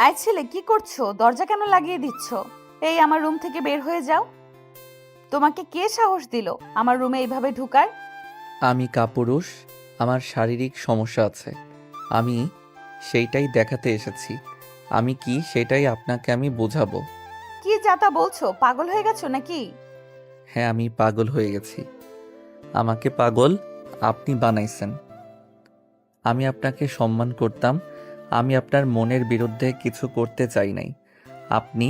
আয় ছেলে, কি করছো? দরজা কেন লাগিয়ে দিচ্ছ? এই আমার রুম থেকে বের হয়ে যাও। তোমাকে কে সাহস দিল আমার রুমে এইভাবে ঢুকার? আমি কাপুরুষ, আমার শারীরিক সমস্যা আছে। আমি সেইটাই দেখাতে এসেছি। আমি কি সেটাই আপনাকে আমি বোঝাবো। কি যাতা বলছো? পাগল হয়ে গেছো নাকি? হ্যাঁ, আমি পাগল হয়ে গেছি। আমাকে পাগল আপনি বানাইছেন। আমি আপনাকে সম্মান করতাম। আমি আপনার মনের বিরুদ্ধে কিছু করতে চাই নাই। আপনি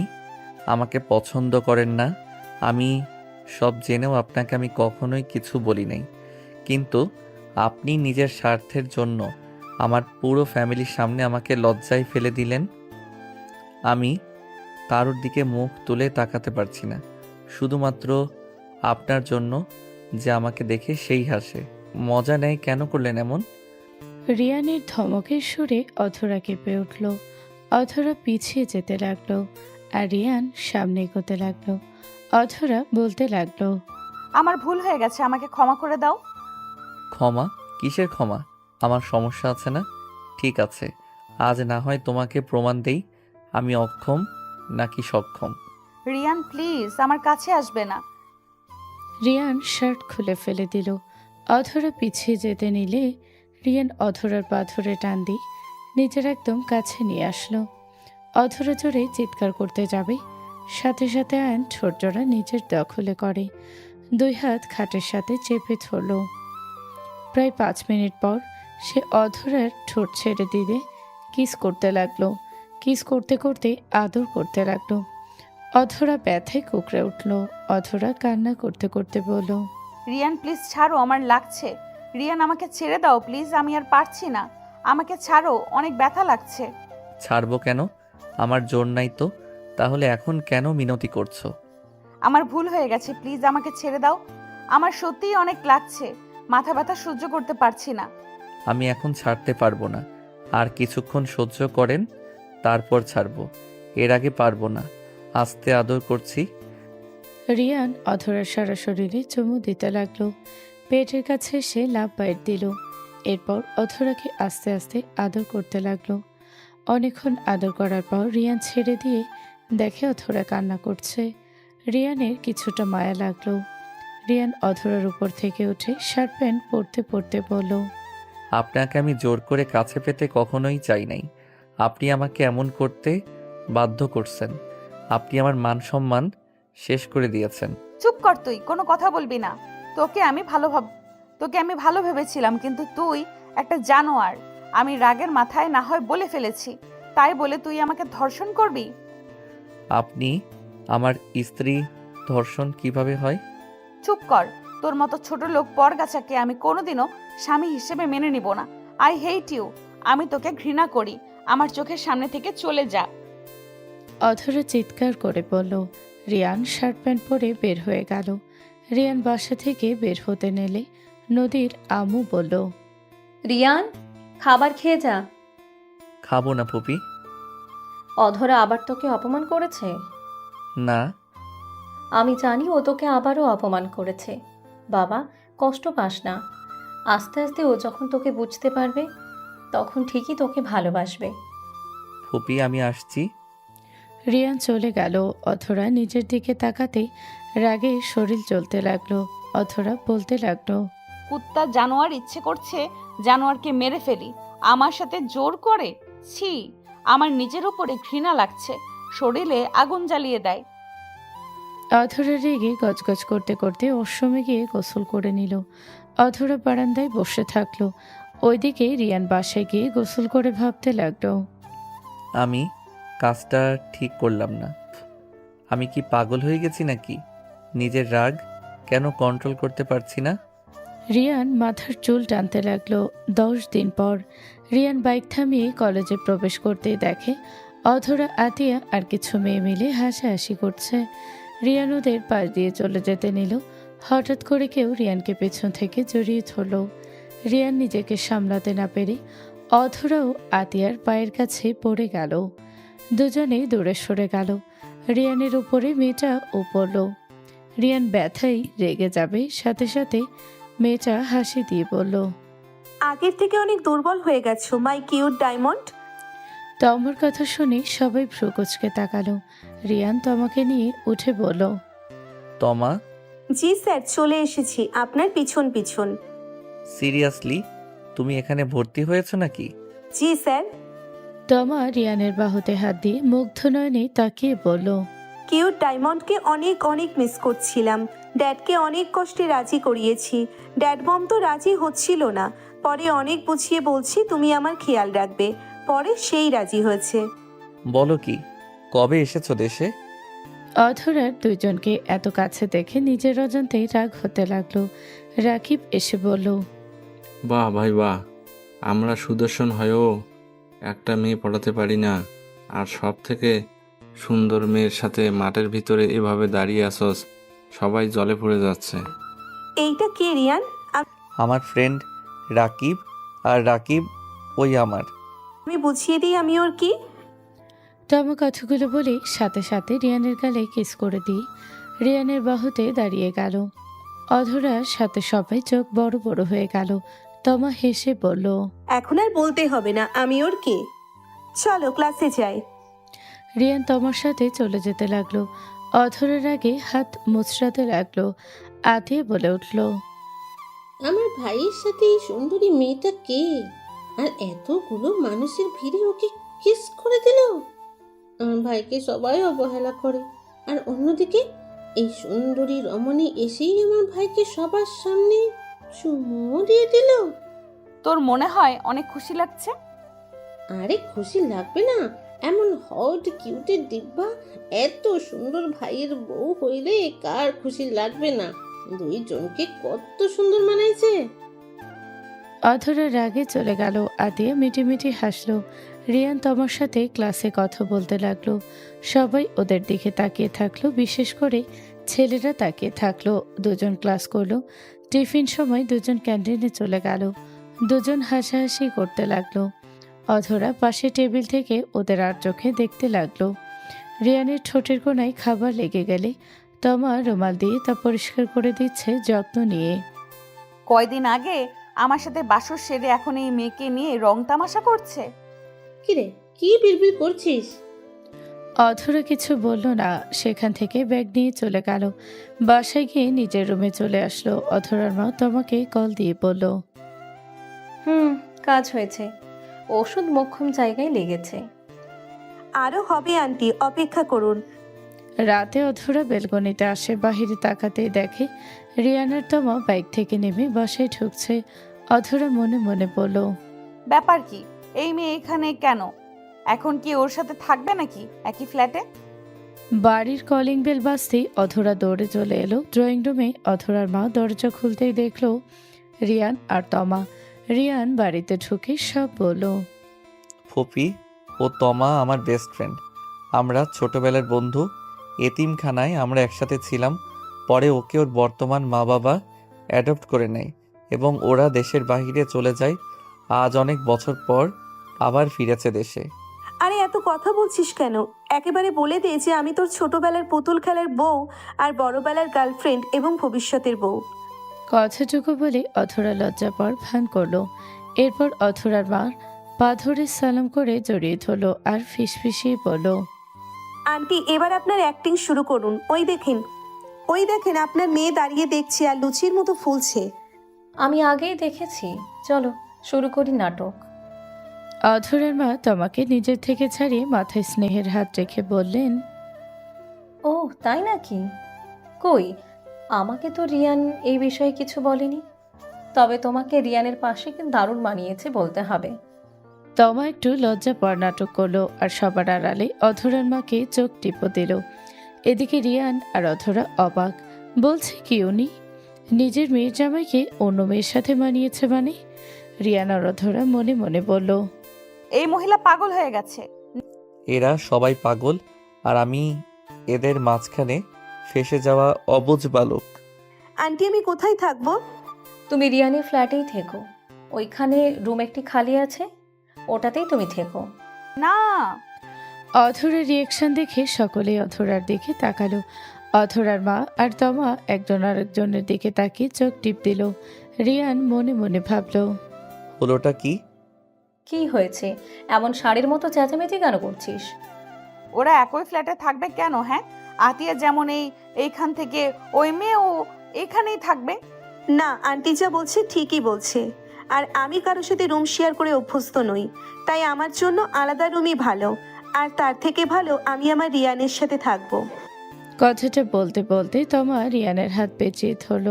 আমাকে পছন্দ করেন না, আমি সব জেনেও আপনাকে আমি কখনোই কিছু বলি নাই। কিন্তু আপনি নিজের স্বার্থের জন্য আমার পুরো ফ্যামিলির সামনে আমাকে লজ্জায় ফেলে দিলেন। আমি কারোর দিকে মুখ তুলে তাকাতে পারছি না, শুধুমাত্র আপনার জন্য। যে আমাকে দেখে সেই হাসে, মজা নেয়। কেন করলেন এমন? রিয়ানের ধমকের সুরে অধরা কেঁপে উঠল। অধরা পিছিয়ে যেতে লাগলো, আর রিয়ান সামনে এগোতে লাগলো। অধরা বলতে লাগলো, আমার ভুল হয়ে গেছে, আমাকে ক্ষমা করে দাও। ক্ষমা? কিসের ক্ষমা? আমার সমস্যা আছে না? ঠিক আছে, আজ না হয় তোমাকে প্রমাণ দেই আমি অক্ষম নাকি সক্ষম। রিয়ান প্লিজ, আমার কাছে আসবে না। রিয়ান শার্ট খুলে ফেলে দিল। অধরা পিছিয়ে যেতে নিলে রিয়ান অধরার পা ধরে টান দিয়ে নিজের একদম কাছে নিয়ে আসলো। অধরা জোরে চিৎকার করতে যাবে, সাথে সাথে আয়ন ঠোঁট জোড়া নিজের দখলে করে দুই হাত খাটের সাথে চেপে ধরল। প্রায় 5 মিনিট পর সে অধরার ঠোঁট ছেড়ে দিয়ে কিস করতে লাগলো। কিস করতে করতে আদর করতে লাগলো। অধরা ব্যথায় কুঁকড়ে উঠল। অধরা কান্না করতে করতে বলল, রিয়ান প্লিজ ছাড়ো, আমার লাগছে। রিয়ান আমাকে ছেড়ে দাও প্লিজ, আমি আর পারছি না। আমাকে ছাড়ো, অনেক ব্যথা লাগছে। ছাড়বো কেন? আমার জোর নাই তো। তাহলে এখন কেন মিনতি করছো? আমার ভুল হয়ে গেছে, প্লিজ আমাকে ছেড়ে দাও। আমার সত্যিই অনেক লাগছে, মাথা ব্যথা সহ্য করতে পারছি না। আমি এখন ছাড়তে পারবো না। আর কিছুক্ষণ সহ্য করেন, তারপর ছাড়বো। এর আগে পারবো না। আস্তে আদর করছি। রিয়ান অধরার সারা শরীরে চুমু দিতে লাগলো। পেটের কাছে সে লাফ বাইর দিল। এরপর অধরাকে আস্তে আস্তে আদর করতে লাগলো। অনেকক্ষণ আদর করার পর রিয়ান ছেড়ে দিয়ে দেখে অধরা কান্না করছে। রিয়ানের কিছুটা মায়া লাগলো। রিয়ান অধরার উপর থেকে উঠে শার্ট প্যান্ট পরতে পরতে বলল, আপনাকে আমি জোর করে কাছে পেতে কখনোই চাই নাই। আপনি আমাকে এমন করতে বাধ্য করছেন। আপনি আমার মান সম্মান শেষ করে দিয়েছেন। চুপ কর, তুই কোনো কথা বলবি না। তোকে আমি ভালো ভেবেছিলাম, কিন্তু তুই একটা জানোয়ার। আমি রাগের মাথায় না হয় বলে ফেলেছি, তাই বলে তুই আমাকে ধর্ষণ করবি? আপনি আমার স্ত্রী, ধর্ষণ কিভাবে হয়? চুপ কর। তোর মতো ছোট লোক পরগাছাকে আমি কোনোদিনও স্বামী হিসেবে মেনে নিব না। I hate you. আমি তোকে ঘৃণা করি। আমার চোখের সামনে থেকে চলে যা। অধরা চিৎকার করে বলল। রিয়ান শার্ট প্যান্ট পরে বের হয়ে গেল। রিয়ান বাসা থেকে বের হতে নিলে নদীর আম্মু বলল, রিয়ান, খাবার খেয়ে যা। খাবো না ফুপি। অধরা আবার তোকে অপমান করেছে? না। আমি জানি ও তোকে আবারও অপমান করেছে। বাবা, কষ্ট পাস না। আস্তে আস্তে ও যখন তোকে বুঝতে পারবে, তখন ঠিকই তোকে ভালোবাসবে। ফুপি, আমি আসছি। রিয়ান চলে গেল। অধরা নিজের দিকে তাকাতে রাগে শরীর জ্বলতে লাগলো। অধরা বলতে লাগলো, কুত্তা জানোয়ার, ইচ্ছে করছে জানোয়ারকে মেরে ফেলি। আমার সাথে জোর করে। ছি, আমার নিজের উপরে ঘৃণা লাগছে। শরীরে আগুন জ্বালিয়ে দেয়। অধরা রেগে গজগজ করতে করতে ওয়াশরুমে গিয়ে গোসল করে নিল। অধরা বারান্দায় বসে থাকলো। ওইদিকে রিয়ান বাসায় গিয়ে গোসল করে ভাবতে লাগলো, আমি কাজটা ঠিক করলাম না। আমি কি পাগল হয়ে গেছি নাকি? নিজের রাগ কেন কন্ট্রোল করতে পারছি না? রিয়ান মাথার চুল টানতে লাগলো। 10 দিন পর রিয়ান বাইক থামিয়ে কলেজে প্রবেশ করতেই দেখে অধরা, আতিয়া আর কিছু মেয়ে মিলে হাসাহাসি করছে। রিয়ান ওদের পাশ দিয়ে চলে যেতে নিল। হঠাৎ করে কেউ রিয়ানকে পেছন থেকে জড়িয়ে ধরল। রিয়ান নিজেকে সামলাতে না পেরে অধরাও আতিয়ার পায়ের কাছে পড়ে গেল। দুজনেই দূরে সরে গেল। রিয়ানের উপরে মেয়েটা ও পড়ল। রিয়ান ব্যথায় রেগে যাবে, সাথে সাথে মেয়েটা হাসি দিয়ে বলল, আগের থেকে অনেক দুর্বল হয়ে গেছো মাই কিউট ডায়মন্ড। তমার কথা শুনে সবাই ভ্রুকুচকে তাকালো। রিয়ান তমাকে নিয়ে উঠে বলল, তমা, জি স্যার, চলে এসেছি আপনার পিছন পিছন। সিরিয়াসলি তুমি এখানে ভর্তি হয়েছো নাকি? জি স্যার। তমা রিয়ানের বাহুতে হাত দিয়ে মুগ্ধ নয়নে তাকিয়ে বলল, কিউট ডায়মন্ডকে অনেক অনেক মিস করছিলাম। ড্যাডকে অনেক কষ্টে রাজি করিয়েছি। ড্যাড মম তো রাজি হচ্ছিল না। পরে অনেক বুঝিয়ে বলছি তুমি আমার খেয়াল রাখবে। পরে সেই রাজি হয়েছে। বলো কি, কবে এসেছো দেশে? অধরার দুইজনকে এত কাছে দেখে নিজের অজান্তেই রাগ হতে লাগলো। রাকিব এসে বলল, বাহ ভাই বাহ, আমরা সুদর্শন হয়েও একটা মেয়ে পড়াতে পারি না, আর সব থেকে সুন্দর মেয়ের সাথে মাঠের ভিতরে এভাবে দাঁড়িয়ে আসস, সবাই জলে পড়ে যাচ্ছে। এইটা কে রিয়ান? আমার ফ্রেন্ড রাকিব, আর রাকিব ওই আমার। আমি বুঝিয়ে দিই আমি ওর কি। তমা কথাগুলো বলে সাথে সাথে রিয়ানের গালে কিস করে দিয়ে রিয়ানের বাহুতে দাঁড়িয়ে গেল। অধরার সাথে সবাই চোখ বড় বড় হয়ে গেল। তমা হেসে বলল, এখন আর বলতে হবে না আমি ওর কে। চলো ক্লাসে যাই। রিয়ান তমার সাথে চলে যেতে লাগলো। অধরার আগে হাত মুচড়াতে লাগলো। আতিয়ে বলে উঠল, আমার ভাইয়ের সাথে এই সুন্দরী মেয়েটা কে? আর এতগুলো মানুষের ভিড়ে ওকে কিস করে দিল। আমার ভাইকে সবাই অবহেলা করে, আর অন্যদিকে এই সুন্দরী রমণী এসেই আমার ভাইকে সবার সামনে চুমু দিয়ে দিল। তোর মনে হয় অনেক খুশি লাগছে? আরে খুশি লাগবে না? এমন হট কিউটের ডিব্বা এত সুন্দর ভাইয়ের বউ হইলে কার খুশি লাগবে না? দুইজনকে কত সুন্দর মানাইছে। অধরা রাগে চলে গেল। আতিয়া মিটিমিটি হাসলো। রিয়ান তমার সাথে ক্লাসে কথা বলতে লাগলো। সবাই ওদের দিকে তাকিয়ে থাকলো, বিশেষ করে ছেলেরা তাকিয়ে থাকলো। দুজন ক্লাস করলো। টিফিন সময় দুজন ক্যান্টিনে চলে গেল। দুজন হাসাহাসি করতে লাগলো। অধরা পাশে টেবিল থেকে ওদের আর চোখে দেখতে লাগলো। রিয়ানের ঠোঁটের কোণায় খাবার লেগে গেলে তমা রুমাল দিয়ে তা পরিষ্কার করে দিচ্ছে যত্ন নিয়ে। কয়দিন আগে আমার সাথে বাসর সেরে এখন এই মেয়েকে নিয়ে রং তামাশা করছে। কিরে, কি বিড়বিড় করছিস? অধরা কিছু বলল না, সেখান থেকে ব্যাগ নিয়ে চলে গেল। বাসায় গিয়ে নিজের রুমে চলে আসলো। অধরার মা তোমাকে কল দিয়ে বলল, কাজ হয়েছে। ওষুধ মোক্ষম জায়গায় লেগেছে। আরও হবে আন্টি, অপেক্ষা করুন। রাতে অধরা বেলকনিতে আসে। বাহিরে তাকাতেই দেখে রিয়ানার তমা বাইক থেকে নেমে বাসায় ঢুকছে। অধরা মনে মনে বলল, ব্যাপার কি, এই মেয়ে এখানে কেন? এখন কি ওর সাথে থাকবে নাকি একই ফ্ল্যাটে? বাড়ির কলিং বেল বাজতেই অধরা দৌড়ে চলে এলো ড্রয়িং রুমে। অধরার মা দরজা খুলতেই দেখলো রিয়ান আর তমা। রিয়ান বাড়িতে ঢুকে সব বলল। ফুপি, ও তমা আমার বেস্ট ফ্রেন্ড। আমরা ছোটবেলার বন্ধু। এতিমখানায় আমরা একসাথে ছিলাম। পরে ওকে ওর বর্তমান মা বাবা অ্যাডপ্ট করে নেয় এবং ওরা দেশের বাইরে চলে যায়। আজ অনেক বছর পর আবার ফিরেছে দেশে। আরে এত কথা বলছিস কেন? একেবারে বলে দে যে আমি তোর ছোটবেলার পুতুল খেলার বউ আর বড়বেলার গার্লফ্রেন্ড এবং ভবিষ্যতের বউ। কথাটুকু বলে অধরা লজ্জাপর ভান করলো। এরপর অধরার মা পা ধরে সালাম করে জড়িয়ে ধরলো আর ফিসফিসিয়ে বলল, আন্টি এবার আপনার অ্যাক্টিং শুরু করুন। ওই দেখেন আপনার মেয়ে দাঁড়িয়ে দেখছে আর লুচির মতো ফুলছে। আমি আগেই দেখেছি। চলো শুরু করি নাটক। অধরার মা তোমাকে নিজের থেকে ছাড়িয়ে মাথায় স্নেহের হাত রেখে বললেন, ও তাই নাকি? কই, আমাকে তো রিয়ান এই বিষয়ে কিছু বলেনি। তবে তোমাকে রিয়ানের পাশে কিন্তু দারুণ মানিয়েছে বলতে হবে। তমা একটু লজ্জাপর নাটক করলো আর সবার আড়ালে অধরার মাকে চোখ টিপো দিল। এদিকে রিয়ান আর অধরা অবাক। বলছে কি উনি নিজের মেয়ের জামাইকে অন্য মেয়ের সাথে মানিয়েছে মানে? রিয়ান আর অধরা মনে মনে বলল, এই মহিলা পাগল হয়ে গেছে। এরা সবাই পাগল, আর আমি এদের মাঝখানে ফেসে যাওয়া অবুঝ বালক। আন্টি আমি কোথায় থাকবো? তুমি রিয়ানের ফ্ল্যাটেই থেকো। ওইখানে রুম একটি খালি আছে, ওটাতেই তুমি থেকো। না, অধরার রিয়েকশন দেখে সকলেই অধরার দিকে তাকালো। অধরার মা আর তমা একজন আরেকজনের দিকে তাকিয়ে চোখ টিপ দিল। রিয়ান মনে মনে ভাবল, হলোটা কি? কি হয়েছে? এমন ষাঁড়ের মতো চেঁচামেচি কেন করছিস? ওরা একই ফ্ল্যাটে থাকবে কেন? হ্যাঁ, আতিয়া যেমন এইখান থেকে, ওই মেয়েও এখানেই থাকবে। না, আন্টি যা বলছে ঠিকই বলছে। আর আমি কারোর সাথে রুম শেয়ার করে অভ্যস্ত নই, তাই আমার জন্য আলাদা রুমই ভালো। আর তার থেকে ভালো আমি আমার রিয়ানের সাথে থাকবো। কথাটা বলতে বলতে তমা রিয়ানের হাত পেঁচিয়ে ধরল।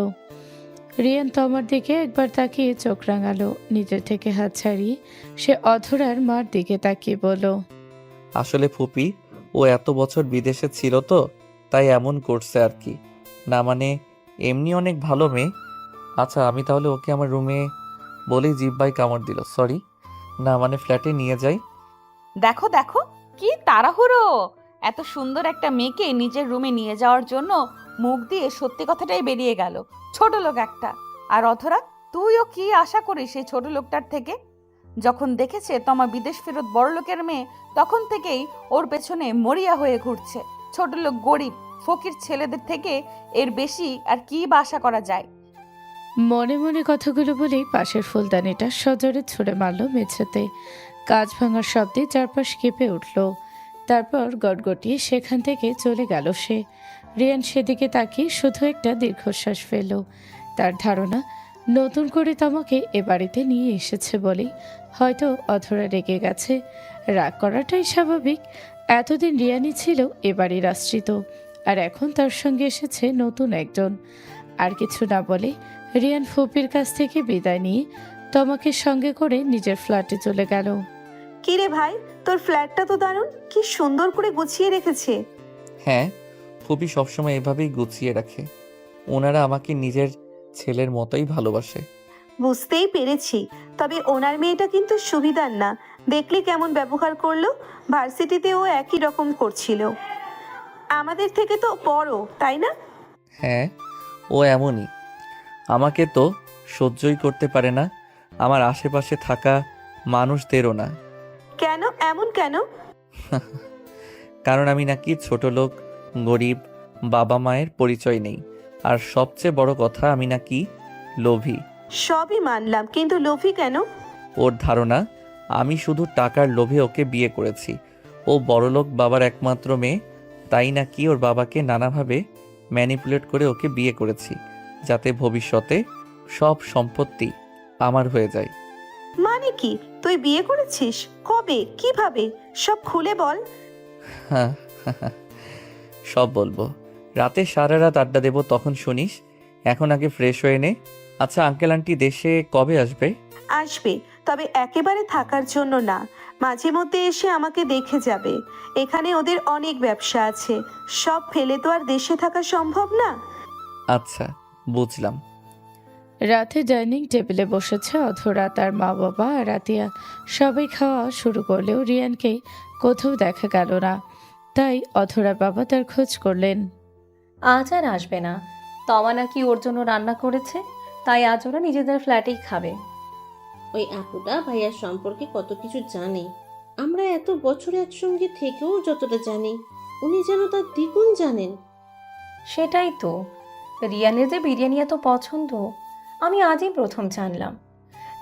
রিয়ান তমার দিকে একবার তাকিয়ে চোখ রাঙালো। নিজের থেকে হাত ছাড়িয়ে সে অধরার মার দিকে তাকিয়ে বলল, আসলে ফুপি, ও এত বছর বিদেশে ছিল তো, তাই এমন করছে আর কি। না মানে এমনি অনেক ভালো মেয়ে। আচ্ছা, আমি তাহলে ওকে আমার রুমে বলেই জিব্বাই কামড় দিল, সরি, না মানে ফ্ল্যাটে নিয়ে যাই। দেখো দেখো, কি তাড়াহুড়ো! এত সুন্দর একটা মেয়েকে নিজের রুমে নিয়ে যাওয়ার জন্য মুখ দিয়ে সত্যি কথাটাই বেরিয়ে গেল। ছোট লোক একটা। আর অধরা, তুইও কি আশা করিস সেই ছোট লোকটার থেকে? যখন দেখেছে তোমার বিদেশ ফেরত বড় লোকের মেয়ে, তখন থেকেই ওর পেছনে মরিয়া হয়ে ঘুরছে। ছোট লোক, গরিব ফকির ছেলেদের থেকে এর বেশি আর কি বা আশা করা যায়? মনে মনে কথাগুলো বলেই পাশের ফুলদানিটা সজোরে ছুঁড়ে মারল মেঝেতে। কাঁচ ভাঙার শব্দে চারপাশ কেঁপে উঠল। তারপর গটগটিয়ে সেখান থেকে চলে গেল সে। রিয়ান সেদিকে তাকিয়ে শুধু একটা দীর্ঘশ্বাস ফেলল। তার ধারণা, নতুন করে তমাকে এ বাড়িতে নিয়ে এসেছে বলেই হয়তো অধরা রেগে গেছে। রাগ করাটাই স্বাভাবিক। এতদিন রিয়ানই ছিল এ বাড়ির আশ্রিত, আর এখন তার সঙ্গে এসেছে নতুন একজন। আর কিছু না বলে রিয়ান ফুপির কাছ থেকে বিদায় নিয়ে তমাকে সঙ্গে করে নিজের ফ্ল্যাটে চলে গেল। কিরে ভাই, তোর ফ্ল্যাটটা তো দারুণ, কি সুন্দর করে গুছিয়ে রেখেছে। হ্যাঁ, ফুপি সবসময় এভাবেই গুছিয়ে রাখে। ওনারা আমাকে নিজের ছেলের মতোই ভালোবাসে। বুঝতেই পেরেছি, তবে ওনার মেয়েটা কিন্তু সুবিধার না। দেখলে কেমন ব্যবহার করলো। ভার্সিটিতেও একই রকম করছিল। আমাদের থেকে তো বড়, তাই না? হ্যাঁ, ও এমনই। আমাকে তো সহ্যই করতে পারে না, আমার আশেপাশে থাকা মানুষদেরও না। কেন এমন কেন? কারণ আমি নাকি ছোট লোক, গরিব, বাবা মায়ের পরিচয় নেই। আর সবচেয়ে বড় কথা, আমি নাকি লোভী। সবই মানলাম, কিন্তু লোভী কেন? ওর ধারণা আমি শুধু টাকার লোভে ওকে বিয়ে করেছি। ও বড়লোক বাবার একমাত্র মেয়ে, তাই নাকি ওর বাবাকে নানাভাবে ম্যানিপুলেট করে ওকে বিয়ে করেছি, যাতে ভবিষ্যতে সব সম্পত্তি আমার হয়ে যায়। মানে কি, তুই বিয়ে করেছিস? কবে, কিভাবে? সব খুলে বল। হ্যাঁ, সব বলবো। রাতে সারা রাত আড্ডা দেবো, তখন শুনিস। এখন আগে ফ্রেশ হয়ে নে। আচ্ছা, আঙ্কেল আন্টি দেশে কবে আসবে? আসবে, তবে একেবারে থাকার জন্য না। মাঝে মধ্যে এসে আমাকে দেখে যাবে। এখানে ওদের অনেক ব্যবসা আছে, সব ফেলে তো আর দেশে থাকা সম্ভব না। আচ্ছা, বুঝলাম। রাতে ডাইনিং টেবিলে বসেছে অধরা, তার মা বাবা আর আতিয়া। সবাই খাওয়া শুরু করলেও রিয়ানকে কোথাও দেখা গেল না। তাই অধরার বাবা তার খোঁজ করলেন। আজ আর আসবে না। তমা নাকি ওর জন্য রান্না করেছে, তাই আজ ওরা নিজেদের ফ্ল্যাটেই খাবে। ওই আপুটা ভাইয়ার সম্পর্কে কত কিছু জানে। আমরা এত বছর একসঙ্গে থেকেও যতটা জানি, উনি যেন তার দ্বিগুণ জানেন। সেটাই তো, রিয়ানের যে বিরিয়ানি এত পছন্দ আমি আজই প্রথম জানলাম।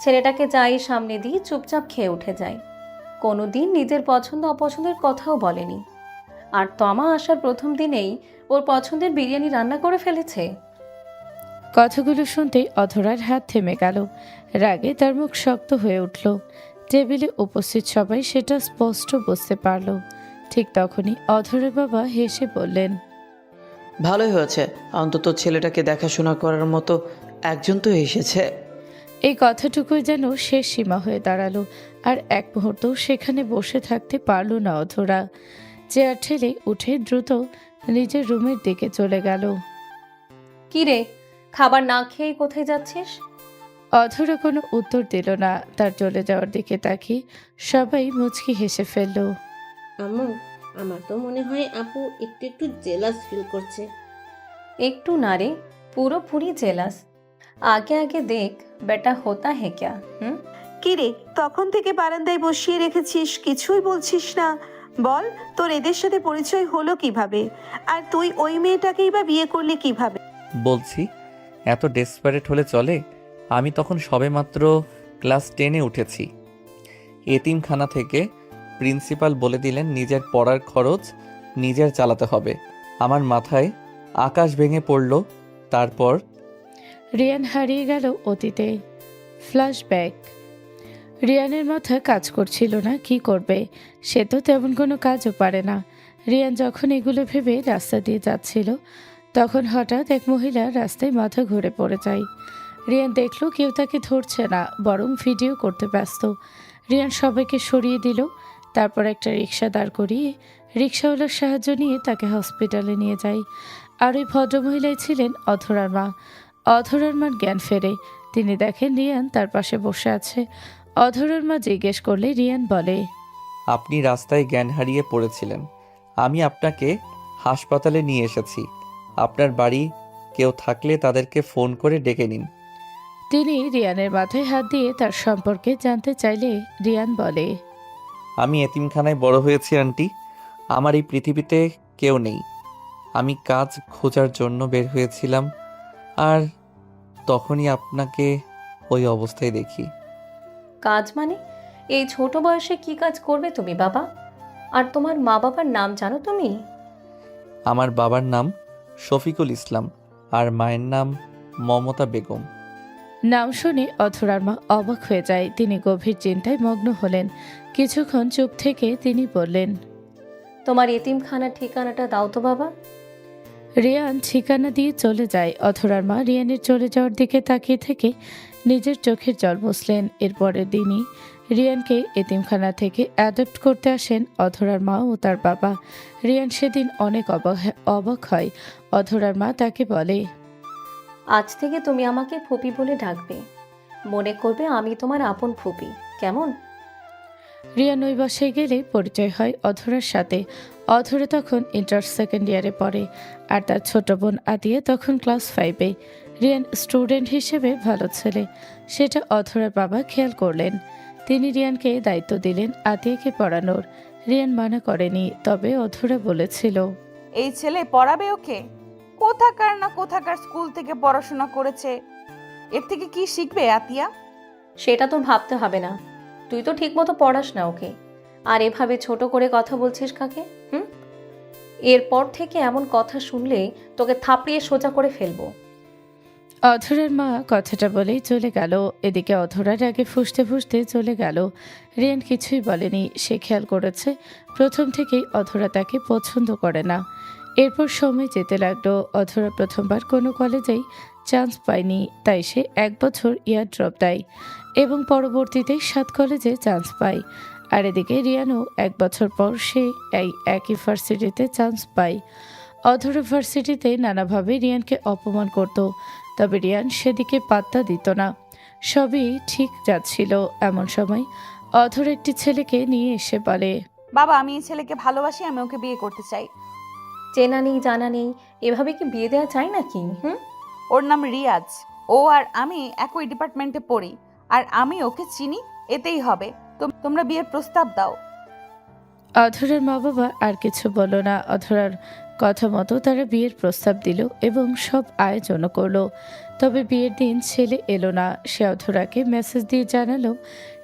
ছেলেটাকে যাই সামনে দিয়ে চুপচাপ খেয়ে উঠে যায়, কোনো দিন নিজের পছন্দ অপছন্দের কথাও বলেনি। আর তমা আসার প্রথম দিনেই ওর পছন্দের বিরিয়ানি রান্না করে ফেলেছে। কথাগুলো শুনতেই অধরার হাত থেমে গেল। রাগে তার মুখ শক্ত হয়ে উঠল। টেবিলে উপস্থিত সবাই সেটা স্পষ্ট বুঝতে পারল। ঠিক তখনই অধরের বাবা হেসে বললেন, ভালোই হয়েছে, অন্তত ছেলেটাকে দেখাশোনা করার মতো একজন তো এসেছে। এই কথাটুকুই যেন শেষ সীমা হয়ে দাঁড়ালো। আর এক মুহূর্ত সেখানে বসে থাকতে পারল না অধরা। চেয়ার ঠেলে উঠে দ্রুত নিজের রুমের দিকে চলে গেল। কি রে, খাবার না খেয়ে কোথায় যাচ্ছিস? অধরা কোনো উত্তর দিল না। তার চলে যাওয়ার দিকে তাকিয়ে সবাই মুচকি হেসে ফেলল। আম্মু, আমার তো মনে হয় আপু একটু একটু জেলাস ফিল করছে। একটু না রে, পুরোপুরি জেলাস। আগে আগে দেখ বেটা হোতা হে ক্যা। কিরে, তখন থেকে বারান্দায় বসিয়ে রেখেছিস, কিছুই বলছিস না। বল, তোর এদের সাথে পরিচয় হলো কিভাবে? আর তুই ওই মেয়েটাকেই বা বিয়ে করলি কিভাবে? বলছি, এত ডেসপারেট হলে চলে? আমি তখন সবেমাত্র ক্লাস 10-এ উঠেছি। এতিমখানা থেকে প্রিন্সিপাল বলে দিলেন নিজের পড়ার খরচ নিজের চালাতে হবে। আমার মাথায় আকাশ ভেঙে পড়ল। তারপর রিয়ান হারিয়ে গেল অতীতে। ফ্ল্যাশব্যাক। রিয়ানের মাথা কাজ করছিল না, কি করবে? সে তো তেমন কোনো কাজও পারে না। রিয়ান যখন এগুলো ভেবে রাস্তা দিয়ে যাচ্ছিল, তখন হঠাৎ এক মহিলা রাস্তায় মাথা ঘুরে পড়ে যায়। রিয়ান দেখলো কেউ তাকে ধরছে না, বরং ভিডিও করতে ব্যস্ত। রিয়ান সবাইকে সরিয়ে দিল, তারপর একটা রিক্সা দাঁড় করিয়ে রিক্সাওয়ালার সাহায্য নিয়ে তাকে হসপিটালে নিয়ে যায়। আর ওই ভদ্রমহিলাই ছিলেন অধরার মা। অধরার মার জ্ঞান ফেরে। তিনি দেখেন রিয়ান তার পাশে বসে আছে। অধরার মা জিজ্ঞেস করলে রিয়ান বলে, আপনি রাস্তায় জ্ঞান হারিয়ে পড়েছিলেন। আমি আপনাকে হাসপাতালে নিয়ে এসেছি। আপনার বাড়ি কেউ থাকলে তাদেরকে ফোন করে ডেকে নিন। তিনি রিয়ানের মাথায় হাত দিয়ে তার সম্পর্কে জানতে চাইলে রিয়ান বলে, আমি এতিমখানায় বড় হয়েছি আন্টি। আমার এই পৃথিবীতে কেউ নেই। আমি কাজ খোঁজার জন্য বের হয়েছিলাম, আর তখনই আপনাকে ওই অবস্থায় দেখি। কাজ মানে? এই ছোট বয়সে কি কাজ করবে তুমি বাবা? আর তোমার মা বাবার নাম জানো তুমি? আমার বাবার নাম শফিকুল ইসলাম আর মায়ের নাম মমতা বেগম। নাম শুনে অধরার মা অবাক হয়ে যায়। তিনি গভীর চিন্তায় মগ্ন হলেন। কিছুক্ষণ চুপ থেকে তিনি বললেন, তোমার এতিমখানার ঠিকানাটা দাও তো বাবা। রিয়ান ঠিকানা দিয়ে চলে যায়। অধরার মা রিয়ানের চলে যাওয়ার দিকে তাকিয়ে থেকে নিজের চোখের জল মুছলেন। এরপরের দিনই রিয়ানকে এতিমখানা থেকে অ্যাডপ্ট করতে আসেন অধরার মা ও তার বাবা। রিয়ান সেদিন অনেক অবাক হয়। অধরার মা তাকে বলে, আজ থেকে তুমি আমাকে ফুপি বলে ডাকবে। মনে করবে আমি তোমার আপন ফুপি, কেমন? রিয়ান ওই বাসায় গেলে পরিচয় হয় অধরার সাথে। অধরা তখন ইন্টার সেকেন্ড ইয়ারে পড়ে, আর তার ছোট বোন আতিয়া তখন ক্লাস 5-এ। রিয়ান স্টুডেন্ট হিসেবে ভালো ছেলে, সেটা অধরার বাবা খেয়াল করলেন। তিনি রিয়ানকে দায়িত্ব দিলেন আতিয়াকে পড়ানোর। রিয়ান মানা করেনি, তবে অধরা বলেছিল, এই ছেলে পড়াবে ওকে? কোথাকার না কোথাকার স্কুল থেকে পড়াশোনা করেছে, এর থেকে কি শিখবে আতিয়া? সেটা তো ভাবতে হবে না। তুই তো ঠিকমতো পড়াস না ওকে, আর এভাবে ছোট করে কথা বলছিস কাকে? এরপর থেকে এমন কথা শুনলে তোকে থাপড়িয়ে সোজা করে ফেলবো। অধরার মা কথাটা বলেই চলে গেল। এদিকে অধরার আগে ফুঁসতে ফুঁসতে চলে গেল। রিয়ান কিছুই বলেনি। সে খেয়াল করেছে প্রথম থেকেই অধরা তাকে পছন্দ করে না। এরপর সময় যেতে লাগলো। অধরা প্রথমবার কোনো কলেজেই চান্স পায়নি, তাই সে 1 বছর ইয়ার ড্রপ দেয় এবং পরবর্তীতে 7 কলেজে চান্স পায়। আর এদিকে রিয়ানও 1 বছর পর সে এই একই ভার্সিটিতে চান্স পায়। অধরা ভার্সিটিতে নানাভাবে রিয়ানকে অপমান করত, তবে রিয়ান সেদিকে পাত্তা দিত না। সবই ঠিক যাচ্ছিল। এমন সময় অধর একটি ছেলেকে নিয়ে এসে বলে, বাবা, আমি এই ছেলেকে ভালোবাসি, আমি ওকে বিয়ে করতে চাই। চেনা নেই জানা নেই, এভাবে কি বিয়ে দেওয়া যায় নাকি? ওর নাম রিয়াজ। ও আর আমি একই ডিপার্টমেন্টে পড়ি, আর আমি ওকে চিনি, এতেই হবে। তোমরা বিয়ের প্রস্তাব দাও। অধরার মা বাবা আর কিছু বলল না। অধরার কথা মতো তারা বিয়ের প্রস্তাব দিল এবং সব আয়োজনও করলো। তবে বিয়ের দিন ছেলে এলো না। সে অধরাকে মেসেজ দিয়ে জানালো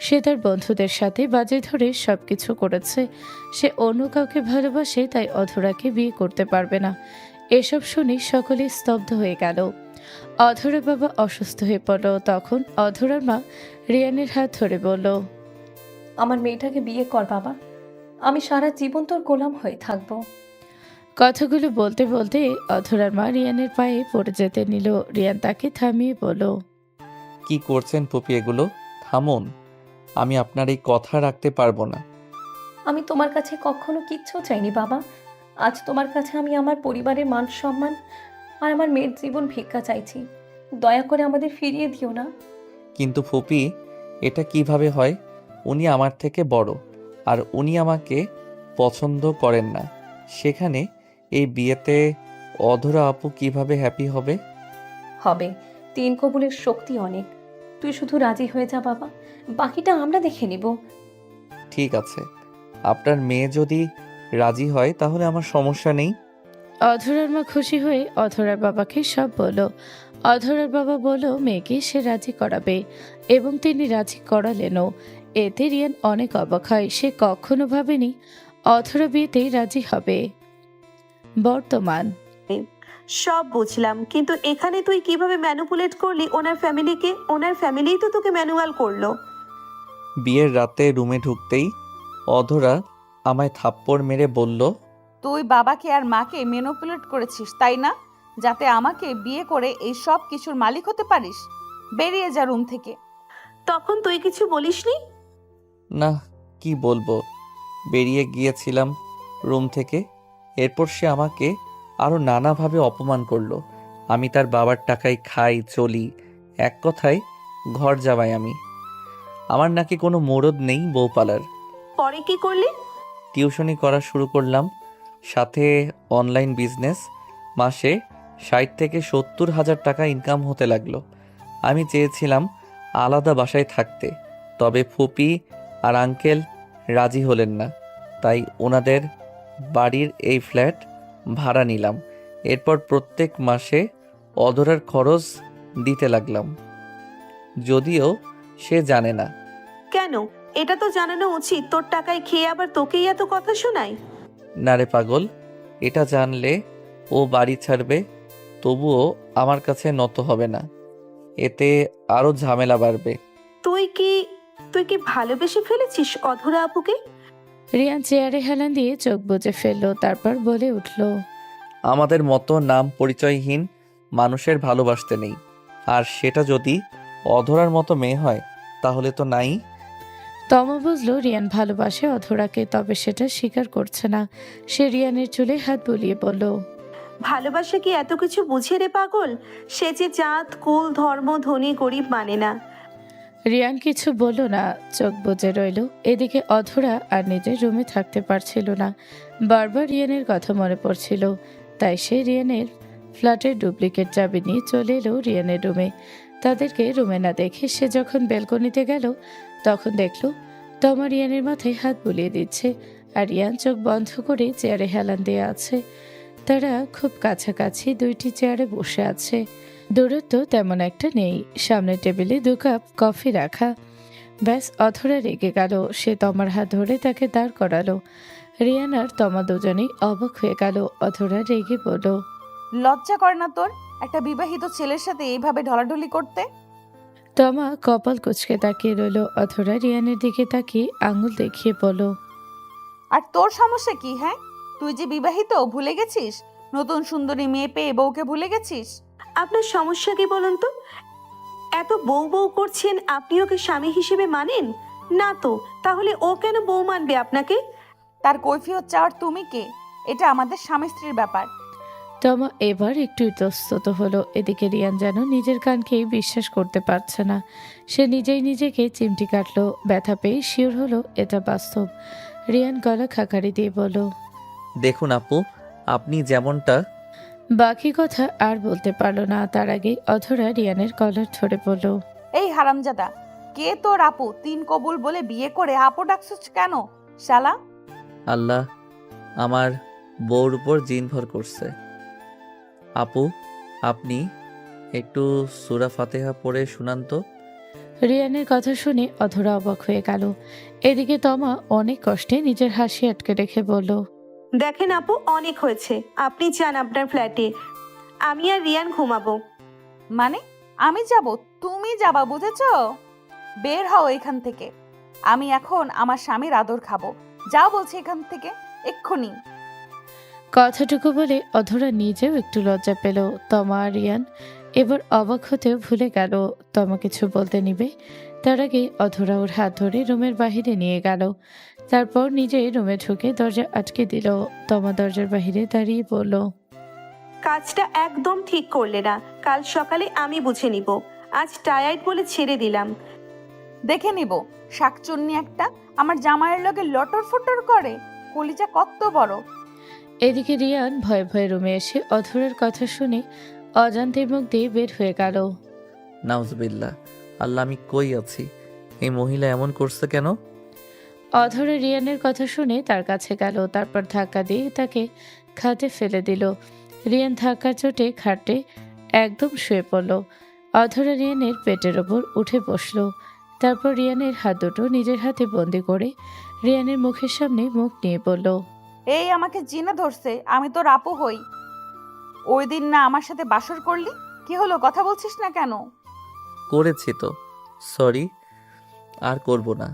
সে তার বন্ধুদের সাথে বাজে ধরে সব কিছু করেছে। সে অন্য কাউকে ভালোবাসে, তাই অধরাকে বিয়ে করতে পারবে না। এসব শুনে সকলে স্তব্ধ হয়ে গেল। অধরার বাবা অসুস্থ হয়ে পড়ল। তখন অধরার মা রিয়ানের হাত ধরে বলল, আমার মেয়েটাকে বিয়ে কর বাবা, আমি সারা জীবন তোর গোলাম হয়ে থাকবো। কথাগুলো বলতে বলতে অধরার মা রিয়ানের পায়ে পড়ে যেতে নিল। রিয়ান তাকে থামিয়ে বলল, কি করছেন পুপি? এগুলো থামুন। আমি আপনার এই কথা রাখতে পারবো না। আমি তোমার কাছে কখনো কিচ্ছু চাইনি বাবা। আজ তোমার কাছে আমি আমার পরিবারের মান সম্মান আর আমার মেয়ের জীবন ভিক্ষা চাইছি। দয়া করে আমাদের ফিরিয়ে দিও না। কিন্তু ফুপি, এটা কিভাবে হয়? উনি আমার থেকে বড়, আর উনি আমাকে পছন্দ করেন না। সেখানে এই বিয়েতে অধরা আপু কিভাবে হ্যাপি হবে? হবে, 3 কবুলের শক্তি অনেক। তুই শুধু রাজি হয়ে যা বাবা, বাকিটা আমরা দেখে নিব। ঠিক আছে, আপনার মেয়ে যদি রাজি হয় তাহলে আমার সমস্যা নেই। অধরার মা খুশি হয়ে অধরার বাবাকে সব বলল। অধরার বাবা বলল মেয়েকে সে রাজি করাবে এবং তিনি রাজি করালেনও। এতে রিয়ান অনেক অবাক হয়। সে কখনো ভাবেনি অধরা বিয়েতেই রাজি হবে। বর্তমান সব বুঝলাম, কিন্তু এখানে তুই কিভাবে ম্যানুপুলেট করলি ওনার ফ্যামিলিকে? ওনার ফ্যামিলিই তো তোকে ম্যানুয়াল করলো। বিয়ের রাতে রুমে ঢুকতেই অধরা আমায় থাপ্পড় মেরে বলল, তুই বাবাকে আর মাকে ম্যানিপুলেট করেছিস তাই না, যাতে আমাকে বিয়ে করে এই সব কিছুর মালিক হতে পারিস। বেরিয়ে যা রুম থেকে। তখন তুই কিছু বলিসনি? না, কি বলবো, বেরিয়ে গিয়েছিলাম রুম থেকে। এরপর সে আমাকে আরও নানাভাবে অপমান করলো। আমি তার বাবার টাকায় খাই, চলি, এক কথায় ঘর জামাই আমি। আমার নাকি কোনো মরদ নেই বউ পালার। পরে কি করলি? টিউশনি করা শুরু করলাম, সাথে অনলাইন বিজনেস। মাসে 60 থেকে 70 হাজার টাকা ইনকাম হতে লাগলো। আমি চেয়েছিলাম আলাদা বাসায় থাকতে, তবে ফুপি আর আঙ্কেল রাজি হলেন না, তাই ওনাদের বাড়ির এই ফ্ল্যাট ভাড়া নিলাম। এরপর প্রত্যেক মাসে অধরার খরচ দিতে লাগলাম, যদিও সে জানে না। কেন? এটা তো জানানো উচিত। তোর টাকায় খেয়ে আবার তোকেই এত কথা শোনায়। না রে পাগল, এটা জানলে ও বাড়ি ছাড়বে, তবুও আমার কাছে নত হবে না। এতে আরও ঝামেলা বাড়বে। তুই কি ভালোবেসে ফেলেছিস অধরা আপুকে? রিয়ান চেয়ারে হেলান দিয়ে চোখ বুজে ফেলল, তারপর বলে উঠল, আমাদের মতো নাম পরিচয়হীন মানুষের ভালোবাসতে নেই। আর সেটা যদি অধরার মতো মেয়ে হয় তাহলে তো নাই। তমা বুঝলো রিয়ান ভালোবাসে অধরাকে, তবে সেটা স্বীকার করছে না। সে রিয়ানের চুলে হাত বুলিয়ে বলল, ভালোবাসা কি এত কিছু বুঝে রে পাগল? সে যে জাত, কুল, ধর্ম, ধনী গরিব মানে না। রিয়ান কিছু বলল না, চোখ বুজে রইল। এদিকে অধরা আর নিজের রুমে থাকতে পারছিল না। বারবার রিয়ানের কথা মনে পড়ছিল, তাই সে রিয়ানের ফ্ল্যাটের ডুপ্লিকেট চাবি নিয়ে চলে এলো রিয়ানের রুমে। তাদেরকে রুমে না দেখে সে যখন ব্যালকনিতে গেল, তখন দেখল তমা রিয়ানের মাথায় হাত বুলিয়ে দিচ্ছে, আর রিয়ান চোখ বন্ধ করে চেয়ারে হেলান দিয়ে আছে। তারা খুব কাছাকাছি দুইটি চেয়ারে বসে আছে। দূরত্ব তেমন একটা নেই। সামনে টেবিলে 2 কাপ কফি রাখা। ব্যাস, অধরা রেগে গেল। সে তমার হাত ধরে তাকে দাঁড় করালো। রিয়ান আর তমা দুজনেই অবাক হয়ে গেল। অধরা রেগে বলল, লজ্জা করে না তোর একটা বিবাহিত ছেলের সাথে এইভাবে ঢলাঢলি করতে? তমা কপাল কুঁচকে তাকিয়ে রইল। অধরা রিয়ানের দিকে তাকিয়ে আঙুল দেখিয়ে বলল, আর তোর সমস্যা কি? হ্যাঁ, তুই যে বিবাহিত ভুলে গেছিস? নতুন সুন্দরী মেয়ে পেয়ে বউকে ভুলে গেছিস? আপনার সমস্যা কি বলুন তো? এত বউ বউ করছেন, আপনি ওকে স্বামী হিসেবে মানেন না তো? তাহলে ও কেন বউ মানবে আপনাকে? তার কৈফিয়ত চাওয়ার তুমি কে? এটা আমাদের স্বামী স্ত্রীর ব্যাপার। তমা এবার একটু ইতস্তত হলো। এদিকে রিয়ান যেন নিজের কানকেই বিশ্বাস করতে পারছে না। সে নিজেই নিজেকে চিমটি কাটলো। ব্যথা পেয়ে শিওর হলো এটা বাস্তব। রিয়ান গলা খাকারি দিয়ে বলল, দেখুন আপু, আপনি যেমনটা। বাকি কথা আর বলতে পারলো না। তার আগেই অধরা রিয়ানের কলার ধরে বলল, এই হারামজাদা, কে তোর আপু? 3 কবুল বলে বিয়ে করে আপু ডাকছিস কেন শালা? আল্লাহ আমার বউর উপর জিন ভর করছে। আপু, আপনি একটু সূরা ফাতিহা পড়ে শুনান তো। রিয়ানের কথা শুনে অধরা অবাক হয়ে গেল। এদিকে তমা অনেক কষ্টে নিজের হাসি আটকে রেখে বলল, দেখেন আপু, অনেক হয়েছে। আপনি যান আপনার ফ্ল্যাটে, আমি আর রিয়ান ঘুমাবো। মানে আমি যাব? তুমি যাবা, বুঝেছো? বের হও এখান থেকে। আমি এখন আমার স্বামীর আদর খাবো। যাও বলছি এখান থেকে, এক্ষুনি। কথাটুকু বলে অধরা নিজেও একটু লজ্জা পেল। তমা আর রিয়ান এবার অবাক হতেও ভুলে গেল তমা কিছু বলতে নিবে। তার আগে অধরা ওর হাত ধরে রুমের বাহিরে নিয়ে গেল। তারপর নিজে রুমে ঢুকে দরজা আটকে দিল। তমা দরজার বাহিরে দাঁড়িয়ে বলল, কাজটা একদম ঠিক করলে না। কাল সকালে আমি বুঝে নিব। আজ টায়ার্ড বলে ছেড়ে দিলাম। দেখে নিব। শাকচুন্নি একটা আমার জামাইয়ের লগে লটর ফটর করে। কলিজা কত বড়। এদিকে রিয়ান ভয়ে ভয়ে রুমে এসে অধরার কথা শুনে অজান্তে মুখ দিয়ে বের হয়ে গেল। নাউজুবিল্লাহ, আল্লাহ আমি কই আছি? এই মহিলা এমন করছে কেন? অধরা রিয়ানের কথা শুনে তার কাছে গেল, তারপর ধাক্কা দিয়ে তাকে খাটে ফেলে দিল। রিয়ান ধাক্কার চোটে খাটে একদম শুয়ে পড়ল। অধরা রিয়ানের পেটের ওপর উঠে বসলো। তারপর রিয়ানের হাত দুটো নিজের হাতে বন্দি করে রিয়ানের মুখের সামনে মুখ নিয়ে বলল, এই আমাকে জিনে ধরছে, আমি তোর আপু হই। ওই দিন না আমার সাথে বাসর করলি? কি হলো, কথা বলছিস না কেন? করেছি তো, সরি, আর করব না।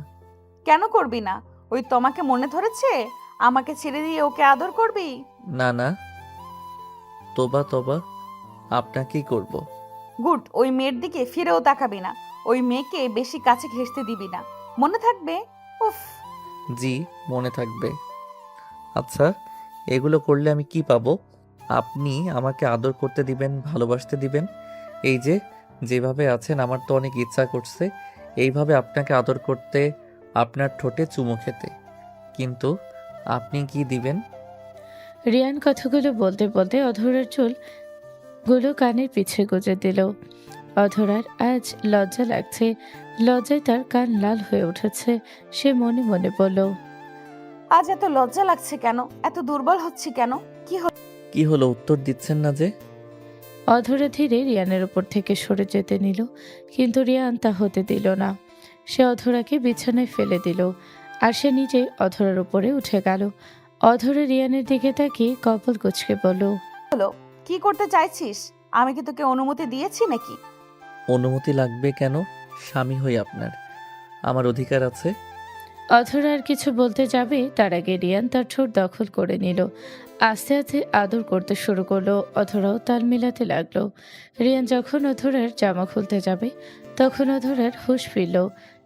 কেন করবি না? ওই তোমাকে মনে ধরেছে আমাকে ছেড়ে দিয়ে ওকে আদর করবি? না না, তোবা তোবা, আপনাকেই করব। গুড, ওই মেয়ের দিকে ফিরেও তাকাবি না। ওই মেয়েকে বেশি কাছে ঘেঁষতে দিবি না, মনে থাকবে? উফ। জি, মনে থাকবে। আচ্ছা, এগুলো করলে আমি কি পাবো? আপনি আমাকে আদর করতে দিবেন, ভালোবাসতে দিবেন। এই যে যেভাবে আছেন, আমার তো অনেক ইচ্ছা করছে এইভাবে আপনাকে আদর করতে, আপনার ঠোঁটে চুমু খেতে। কিন্তু আপনি কি দিবেন? রিয়ান কথাগুলো বলতে বলতে অধরার চুল গুলো কানের পিছে গুজে দিল। অধরার আজ লজ্জা লাগছে, লজ্জায় তার কান লাল হয়ে উঠেছে। সে মনে মনে বলল, আজ এত লজ্জা লাগছে কেন? এত দুর্বল হচ্ছি কেন? কি হলো? কি হলো, উত্তর দিচ্ছেন না যে? অধরা ধীরে রিয়ানের উপর থেকে সরে যেতে নিল, কিন্তু রিয়ান তা হতে দিল না। সে অধরাকে বিছানায় ফেলে দিল, আর সে নিজে অধরার উপরে উঠে গেল। অধরা রিয়ানের দিকে তাকিয়ে কপাল কুঁচকে বলল, কি করতে চাইছিস? আমি কি তোকে অনুমতি দিয়েছি নাকি? অনুমতি লাগবে কেন? স্বামী হই আপনার, আমার অধিকার আছে। অধরা আর কিছু বলতে যাবে তার আগে রিয়ান তার ঠোঁট দখল করে নিল। আস্তে আস্তে আদর করতে শুরু করলো। অধরাও তাল মিলাতে লাগলো। রিয়ান যখন অধরার জামা খুলতে যাবে তখন অধরার হুঁশ ফিরল।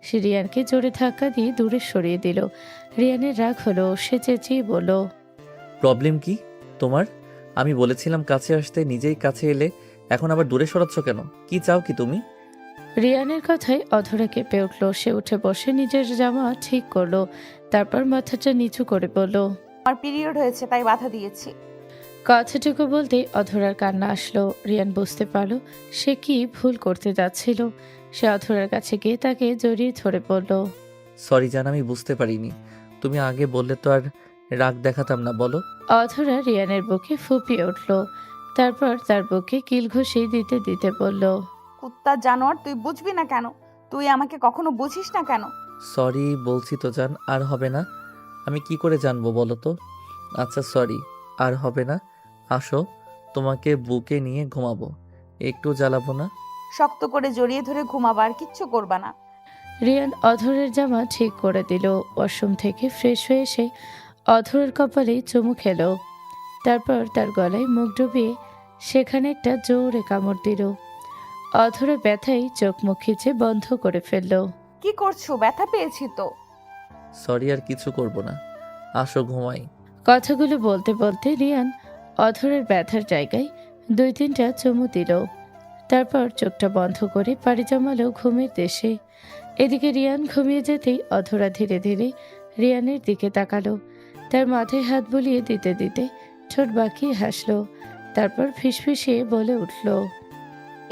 সে রিয়ানকে জোরে ধাক্কা দিয়ে দূরে সরিয়ে দিল। রিয়ানের রাগ হলো, সে চেঁচিয়ে বলল, প্রবলেম কি তোমার? আমি বলেছিলাম কাছে আসতে, নিজেই কাছে এলে, এখন আবার দূরে সরাচ্ছ কেন? কি চাও কি তুমি? রিয়ানের কথায় অধরা কেঁপে উঠল। সে উঠে বসে নিজের জামা ঠিক করলো, তারপর মাথাটা নিচু করে বলল, আমার পিরিয়ড হয়েছে তাই বাধা দিয়েছি। কথাটুকু বলতেই অধরার কান্না আসলো। রিয়ান বুঝতে পারল সে কি ভুল করতে যাচ্ছিল। সে অধরার কাছে গিয়ে তাকে জড়িয়ে ধরে বলল, সরি জান, আমি বুঝতে পারিনি। তুমি আগে বললে তো আর রাগ দেখাতাম না, বলো। অধরা রিয়ানের বুকে ফুপিয়ে উঠল। তারপর তার বুকে কিল ঘষে দিতে দিতে বলল, কুত্তা জানোয়ার, তুই বুঝবি না কেন? তুই আমাকে কখনো বুঝিস না কেন? সরি বলছি তো জান, আর হবে না। আমি কি করে জানবো বলো তো? আচ্ছা সরি, আর হবে না। আসো, তোমাকে বুকে নিয়ে ঘুমাবো, একটু জ্বালাবো না। শক্ত করে জড়িয়ে ধরে ঘুমাবার, কিচ্ছু করবা না। রিয়ান অধরের জামা ঠিক করে দিল। ওয়াশরুম থেকে ফ্রেশ হয়ে এসে অধরের কপালে চুমু খেলো। তারপর তার গলায় মুখ ডুবিয়ে সেখানে একটা জোরে কামড় দিল। অধরা ব্যথায় চোখ মুখ খিচে বন্ধ করে ফেলল। কি করছো? ব্যথা পেয়েছি তো। সরি, আর কিছু করব না, আসো ঘুমাই। কথাগুলো বলতে বলতে রিয়ান অধরের ব্যথার জায়গায় 2-3টা চুমু দিল। তারপর চোখটা বন্ধ করে পাড়ি জমালো ঘুমের দেশে। এদিকে রিয়ান ঘুমিয়ে যেতেই অধরা ধীরে ধীরে রিয়ানের দিকে তাকালো। তার মাথায় হাত বুলিয়ে দিতে দিতে ঠোঁট বাঁকিয়ে হাসলো। তারপর ফিসফিসিয়ে বলে উঠল,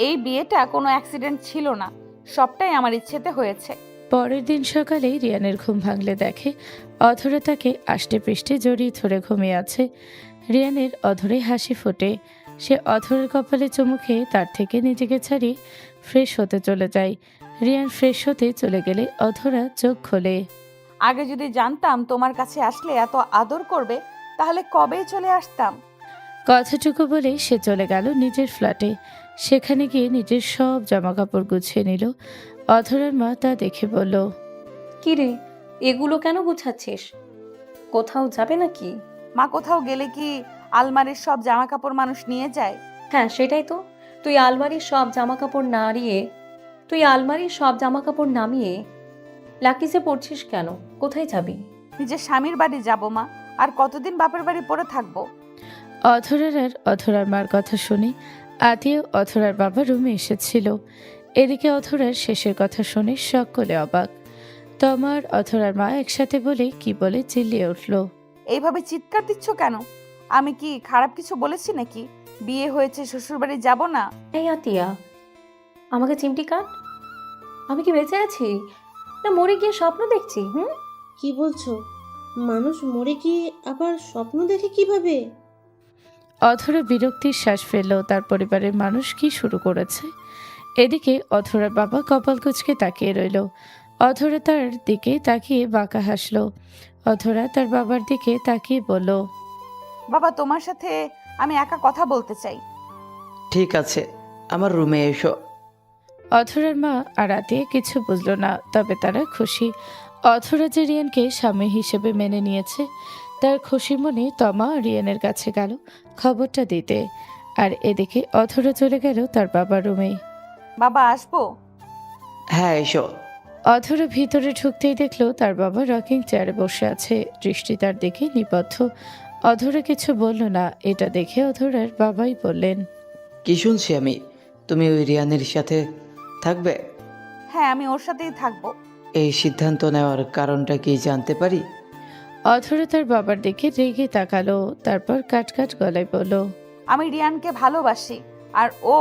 এই বিয়েটা কোনো অ্যাক্সিডেন্ট ছিল না, সবটাই আমার ইচ্ছেতে হয়েছে। পরের দিন সকালেই রিয়ানের ঘুম ভাঙলে দেখে অধরা তাকে আষ্টে পৃষ্ঠে জড়িয়ে ধরে ঘুমিয়ে আছে। রিয়ানের অধরে হাসি ফোটে। সে অধরের কপালে চুমু খেয়ে তার থেকে নিজেকে ছাড়িয়ে ফ্রেশ হতে চলে যায়। রিয়ান ফ্রেশ হতে চলে গেলে অধরা চোখ খোলে। আগে যদি জানতাম তোমার কাছে আসলে এত আদর করবে, তাহলে কবেই চলে আসতাম। কথাটুকু বলেই সে চলে গেল নিজের ফ্ল্যাটে। সেখানে গিয়ে নিজের সব জামাকাপড় গুছিয়ে নিল। অধরার মা তা দেখে বলল, কি রে, এগুলো কেন গুছাচ্ছিস? কোথাও যাবে নাকি? মা, কোথাও গেলে কি আলমারির সব জামা কাপড় মানুষ নিয়ে যায়? হ্যাঁ সেটাই তো। তুই আলমারির সব জামা কাপড় নামিয়ে লাকিজে পড়ছিস কেন? কোথায় যাবি? নিজের স্বামীর বাড়ি যাব মা, আর কতদিন বাপের বাড়ি পড়ে থাকবো? অধরার মার কথা শুনে আদিও অধরার বাবা রুমে এসেছিল। এদিকে অধরার শেষের কথা শুনে সকলে অবাক। তমার অধরার মা একসাথে বলে কি বলে চিল্লিয়ে উঠল, এইভাবে চিৎকার দিচ্ছ কেন? আমি কি খারাপ কিছু বলেছি নাকি? বিয়ে হয়েছে, শ্বশুর বাড়ি যাব না? এই আতিয়া, আমাকে চিমটি কাট। আমি কি বেঁচে আছি না মরে গিয়ে স্বপ্ন দেখছি? কি বলছো? মানুষ মরে গিয়ে আবার স্বপ্ন দেখে কিভাবে? অধরা বিরক্তির শ্বাস ফেলল। তার পরিবারের মানুষ কি শুরু করেছে? এদিকে অধরার বাবা কপাল কুঁচকে তাকিয়ে রইল। অধরা তার দিকে তাকিয়ে বাঁকা হাসল। অধরা তার বাবার দিকে তাকিয়ে বলল, বাবা, তোমার সাথে আমি একা কথা বলতে চাই। ঠিক আছে, আমার রুমে এসো। অধরার মা আর আতিয়া কিছু বুঝল না, তবে তারা খুশি। অধরা যে রিয়ানকে স্বামী হিসেবে মেনে নিয়েছে, তার খুশি মনে তমা রিয়ানের কাছে গেল খবরটা দিতে। আর এদিকে অধরা চলে গেল তার বাবার রুমে। বাবা, আসবো? হ্যাঁ এসো। অধরা ভিতরে ঢুকতেই দেখলো তার বাবা রকিং চেয়ারে বসে আছে, দৃষ্টি তার দিকে নিবদ্ধ। অধরা কিছু বলল না। এটা দেখে অধরার বাবাই বললেন, কি শুনছি আমি? তুমি ওই রিয়ানের সাথে থাকবে? হ্যাঁ, আমি ওর সাথেই থাকবো। এই সিদ্ধান্ত নেওয়ার কারণটা কি জানতে পারি? অধরা তার বাবার দিকে রেগে তাকালো, তারপর কাট গলায় বলল, আমি রিয়ানকে ভালোবাসি আর ও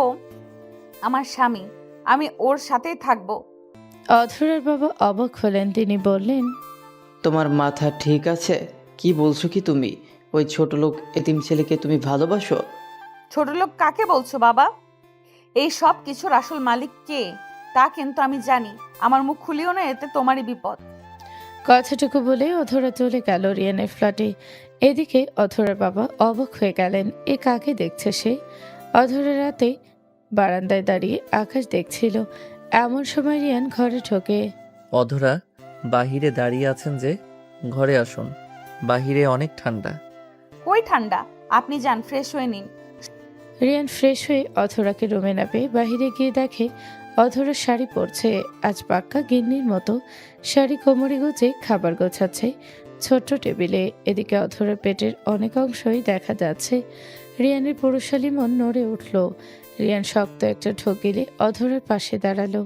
আমার স্বামী। আমি ওর সাথেই থাকবো। অধরার বাবা অবাক হলেন। তিনি বললেন, তোমার মাথা ঠিক আছে? কি বলছো কি তুমি? ওই ছোট লোক এতিম ছেলেকে তুমি ভালোবাসো? ছোট লোক কাকে বলছো বাবা? এই সব কিছুর আসল মালিক কে তা কিন্তু আমি জানি। আমার মুখ খুলিও না, এতে তোমারই বিপদ। কথাটুকু বলে অধরা চলে গেল রিয়ানের ফ্ল্যাটে। এদিকে অধরার বাবা অবাক হয়ে গেলেন। এ কাকে দেখছে সে? অধরা রাতে বারান্দায় দাঁড়িয়ে আকাশ দেখছিল। এমন সময় রিয়ান ঘরে ঢোকে। অধরা, বাহিরে দাঁড়িয়ে আছেন যে? ঘরে আসুন, বাহিরে অনেক ঠান্ডা। কই ঠান্ডা? আপনি যান, ফ্রেশ হয়ে নিন। রিয়ান ফ্রেশ হয়ে অধরাকে রুমে নামে। বাহিরে গিয়ে দেখে অধরা শাড়ি পরছে। আজ পাক্কা গিন্নির মতো শাড়ি কোমরে গুজে খাবার গোছাচ্ছে ছোট্ট টেবিলে। এদিকে অধরার পেটের অনেক অংশই দেখা যাচ্ছে। রিয়ানের পুরুষালী মন নড়ে উঠল। রিয়ান শক্ত একটা ঢোকিলে অধরার পাশে দাঁড়ালো।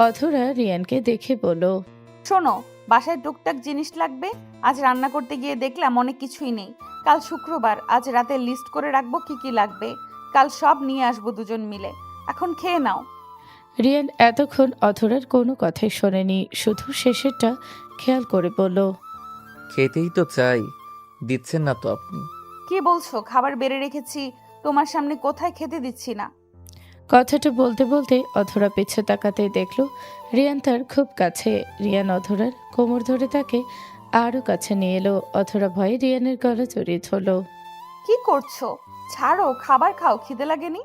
অধরা রিয়ানকে দেখে বলল, শোনো, বাসায় টুকটাক জিনিস লাগবে। আজ রান্না করতে গিয়ে দেখলাম অনেক কিছুই নেই। কাল শুক্রবার, আজ রাতে লিস্ট করে রাখবো কি কি লাগবে। কাল সব নিয়ে আসবো দুজন মিলে। এখন খেয়ে নাও। রিয়ান এতক্ষণ অধরার কোনো কথাই শোনেনি, শুধু শেষেরটা খেয়াল করে বলল, খেতেই তো চাই, দিচ্ছেন না তো আপনি। কি বলছো? খাবার বেড়ে রেখেছি, তোমার সামনে কোথায় খেতে দিচ্ছি না? কথাটা বলতে বলতে অধরা পিছু তাকাতেই দেখল রিয়ান তার খুব কাছে। রিয়ান অধরার কোমর ধরে তাকে আরও কাছে নিয়ে এলো। অধরা ভয়ে রিয়ানের গলা জড়িয়ে ধরল। কি করছো? ছাড়ো, খাবার খাও, খিদে লাগেনি?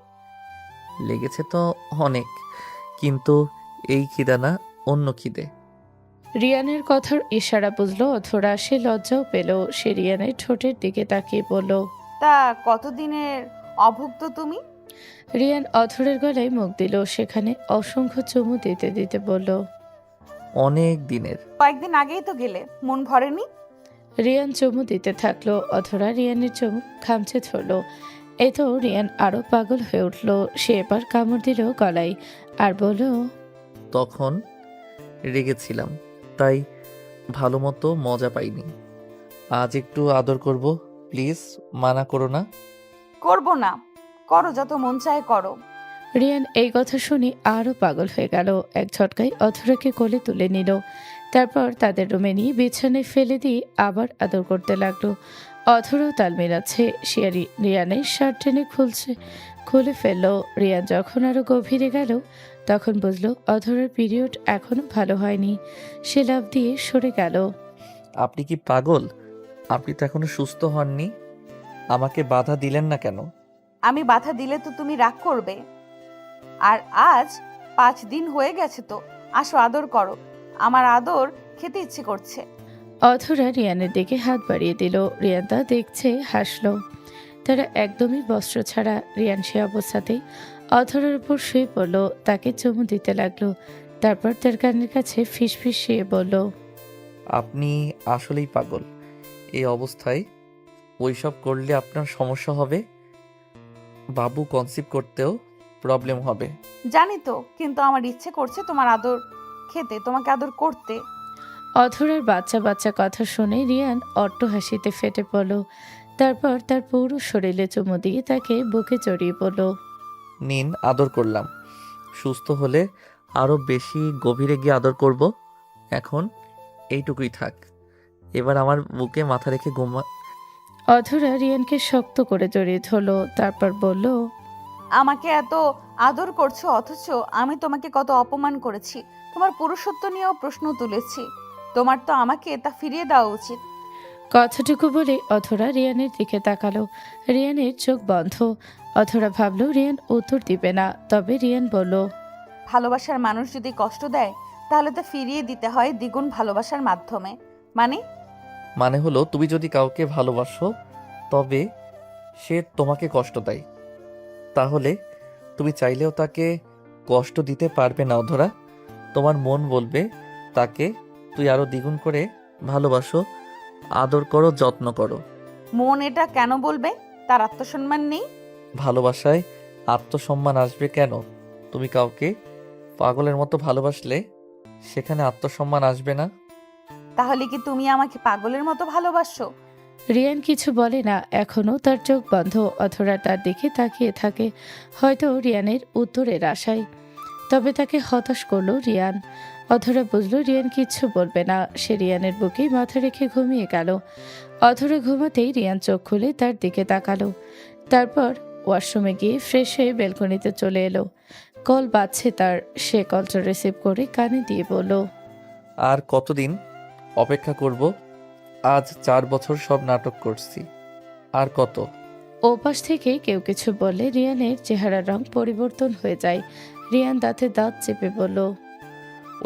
লেগেছে তো অনেক, কিন্তু এই খিদা না, অন্য খিদে। রিয়ানের কথার ইশারা বুঝলো অধরা। সে লজ্জাও পেল। সে রিয়ানের ঠোঁটের দিকে তাকিয়ে বলল, তা কতদিনের অভুক্ত তুমি? রিয়ান অধরের গলায় মুখ দিল। সেখানে অসংখ্য চুমু দিতে দিতে বলল, অনেক দিনের। কয়েকদিন আগেই তো গেলে, মন ভরেনি? রিয়ান চুমু দিতে থাকলো। অধরা রিয়ানের চুমু খামচে ধরল। এই তো রিয়ান আরো পাগল হয়ে উঠল। সে এবার কামড় দিল গলায় আর বলল, তখন রেগেছিলাম, তাই ভালো মতো মজা পাইনি। আজ একটু আদর করব, প্লিজ, মানা করো না। করবো না। করো, যত মন চায় করো। রিয়ান এই কথা শুনে আরো পাগল হয়ে গেল। এক ঝটকায় অধরাকে কোলে তুলে নিল। তারপর তাদের রুমে নিয়ে বিছানায় ফেলে দিয়ে আবার আদর করতে লাগলো। অধরাও তাল মেলাচ্ছে। সে রিয়ানের শার্ট টেনে খুলে ফেললো। রিয়ান যখন আরো গভীরে গেল, তখন বুঝলো অধরার পিরিয়ড এখনো ভালো হয়নি। সে লাফ দিয়ে সরে গেল। আপনি কি পাগল? আপনি তো এখনো সুস্থ হননি, আমাকে বাধা দিলেন না কেন? আমি বাধা দিলে তো তুমি রাগ করবে। আর আজ 5 দিন হয়ে গেছে তো, আসো আদর করো। আমার আদর খেতে ইচ্ছে করছে। অধরা রিয়ানের দিকে হাত বাড়িয়ে দিল। রিয়ান তা দেখছে, হাসলো। তারা একদমই বস্ত্র ছাড়া। রিয়ান সে অবস্থাতেই অধরার উপর শুয়ে পড়ল, তাকে চুমু দিতে লাগলো। তারপর তার কানের কাছে ফিসফিস শুয়ে বলল, আপনি আসলেই পাগল। এই অবস্থায় ওইসব করলে আপনার সমস্যা হবে, বাবু কনসিভ করতেও প্রবলেম হবে। জানি তো, কিন্তু আমার ইচ্ছে করছে তোমার আদর খেতে, তোমাকে আদর করতে। অধরার বাচ্চা বাচ্চা কথা শুনে রিয়ান অট্ট হাসিতে ফেটে পড়ল। তারপর তার পুরো শরীরে চুমু দিয়ে তাকে বুকে জড়িয়ে পড়ল। নিন, আদর করলাম। সুস্থ হলে আরো বেশি গভীরে গিয়ে আদর করব। এখন এইটুকুই থাক। এবার আমার বুকে মাথা রেখে ঘুমা। অধরা রিয়ানকে শক্ত করে জড়িয়ে ধরলো, তারপর বলল, আমাকে এত আদর করছো অথচ আমি তোমাকে কত অপমান করেছি, তোমার পুরুষত্ব নিয়েও প্রশ্ন তুলেছি। তোমার তো আমাকে তা ফিরিয়ে দেওয়া উচিত। কথাটুকু বলে অধরা রিয়ানের দিকে তাকালো। রিয়ানের চোখ বন্ধ। অধরা ভাবলো রিয়ান উত্তর দিবে না, তবে রিয়ান বলল, ভালোবাসার মানুষ যদি কষ্ট দেয় তাহলে তো ফিরিয়ে দিতে হয় দ্বিগুণ ভালোবাসার মাধ্যমে। মানে হলো তুমি যদি কাউকে ভালোবাসো তবে সে তোমাকে কষ্ট দেয়, তাহলে তুমি চাইলেও তাকে কষ্ট দিতে পারবে না অধরা। তোমার মন বলবে তাকে তুই আরো দ্বিগুণ করে ভালোবাসো, আদর করো, যত্ন করো। মন এটা কেন বলবে? তার আত্মসম্মান নেই? ভালোবাসায় আত্মসম্মান আসবে কেন? তুমি কাউকে পাগলের মতো ভালোবাসলে সেখানে আত্মসম্মান আসবে না? তাহলে কি তুমি আমাকে পাগলের মতো ভালোবাসো? রিয়ান কিছু বলে না, এখনও তার চোখ বন্ধ। অধরা তার দিকে তাকিয়ে থাকে, হয়তো রিয়ানের উত্তরের আশায়। তবে তাকে হতাশ করলো রিয়ান। অধরা বুঝলো রিয়ান কিচ্ছু বলবে না। সে রিয়ানের বুকে মাথা রেখে ঘুমিয়ে গেল। অধরা ঘুমাতেই রিয়ান চোখ খুলে তার দিকে তাকালো। তারপর ওয়াশরুমে গিয়ে ফ্রেশ হয়ে বেলকনিতে চলে এলো। কল বাজছে তার। সে কলটা রিসিভ করে কানে দিয়ে বলল, আর কতদিন অপেক্ষা করব? আজ 4 বছর সব নাটক করছি, আর কত? ওপাশ থেকে কেউ কিছু বললে রিয়ানের চেহারার রং পরিবর্তন হয়ে যায়। রিয়ান দাঁতে দাঁত চেপে বলল,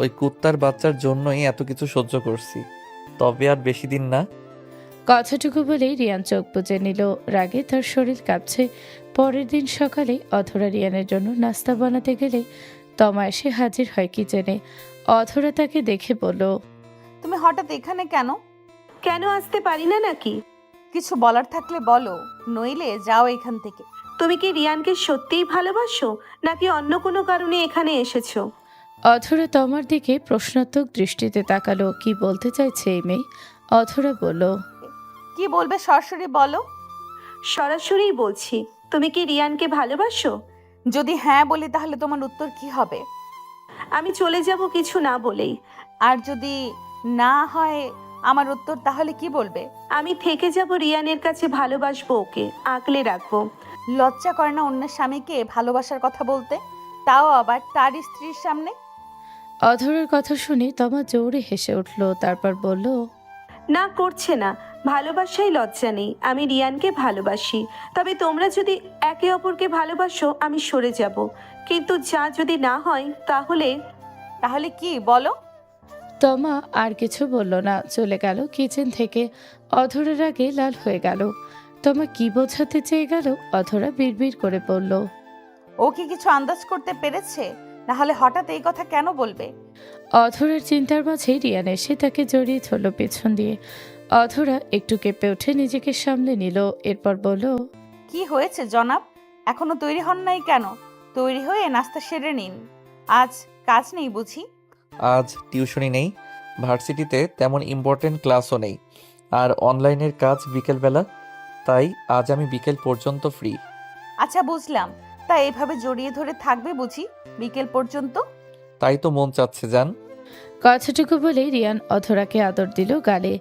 ওই কুত্তার বাচ্চার জন্যই এত কিছু সহ্য করছি, তবে আর বেশি দিন না। কথাটুকু বলেই রিয়ান চোখ বুজে নিল। রাগে তার শরীর কাঁপছে। পরের দিন সকালে অধরা রিয়ানের জন্য নাস্তা বানাতে গেলে তমা এসে হাজির হয় কিচেনে। অধরা তাকে দেখে বলল, তুমি হঠাৎ এখানে কেন? কেন আসতে পারি না নাকি? কিছু বলার থাকলে বলো, নইলে যাও এখান থেকে। তুমি কি রিয়ানকে সত্যিই ভালোবাসো নাকি অন্য কোনো কারণে এখানে এসেছো? অধরা তমার দিকে প্রশ্নাত্মক দৃষ্টিতে তাকালো। কি বলতে চাইছে এই মেয়ে? অধরা বলল, কি বলবে সরাসরি বলো। সরাসরিই বলছি, তুমি কি রিয়ানকে ভালোবাসো? যদি হ্যাঁ বলি তাহলে তোমার উত্তর কি হবে? আমি চলে যাব কিছু না বলেই। আর যদি না হয় আমার উত্তর, তাহলে কি বলবে? আমি থেকে যাব রিয়ানের কাছে, ভালোবাসবো ওকে, আগলে রাখবো। লজ্জা করে না অন্যের স্বামীকে ভালোবাসার কথা বলতে, তাও আবার তার স্ত্রীর সামনে? অধরার কথা শুনে তমা জোরে হেসে উঠল। তারপর বলল, না, করছে না। ভালোবাসায় লজ্জা নেই, আমি রিয়ানকে ভালোবাসি। তবে তোমরা যদি একে অপরকে ভালোবাসো আমি সরে যাব, কিন্তু যা যদি না হয় তাহলে। তাহলে কি বলো? তমা আর কিছু বলল না, চলে গেল কিচেন থেকে। অধরার আগে লাল হয়ে গেল। তমা কি বোঝাতে চেয়ে গেল অধরা বিড়বিড় করে বলল, ও কি কিছু আন্দাজ করতে পেরেছে? না হলে হঠাৎ এই কথা কেন বলবে? অধরার চিন্তার মাঝে রিয়ান এসে তাকে জড়িয়ে ধরল পেছন দিয়ে। অধরা একটু কেঁপে উঠে নিজেকে সামলে নিল। এরপর বলল, কি হয়েছে জনাব? এখনো তৈরি হন নাই কেন? তৈরি হয়ে নাস্তা সেরে নিন। আজ কাজ নেই বুঝি? আজ টিউশনি নেই, ভার্সিটিতে তেমন ইম্পর্টেন্ট ক্লাসও নেই, আর অনলাইনের কাজ বিকেলবেলা, তাই আজ আমি বিকেল পর্যন্ত ফ্রি। আচ্ছা বুঝলাম, তা এইভাবে জড়িয়ে ধরে থাকবে বুঝি বিকেল পর্যন্ত? তাই তো মন চাচ্ছে জান। কথাটুকু বলে রিয়ান অধরাকে আদর দিল গালে।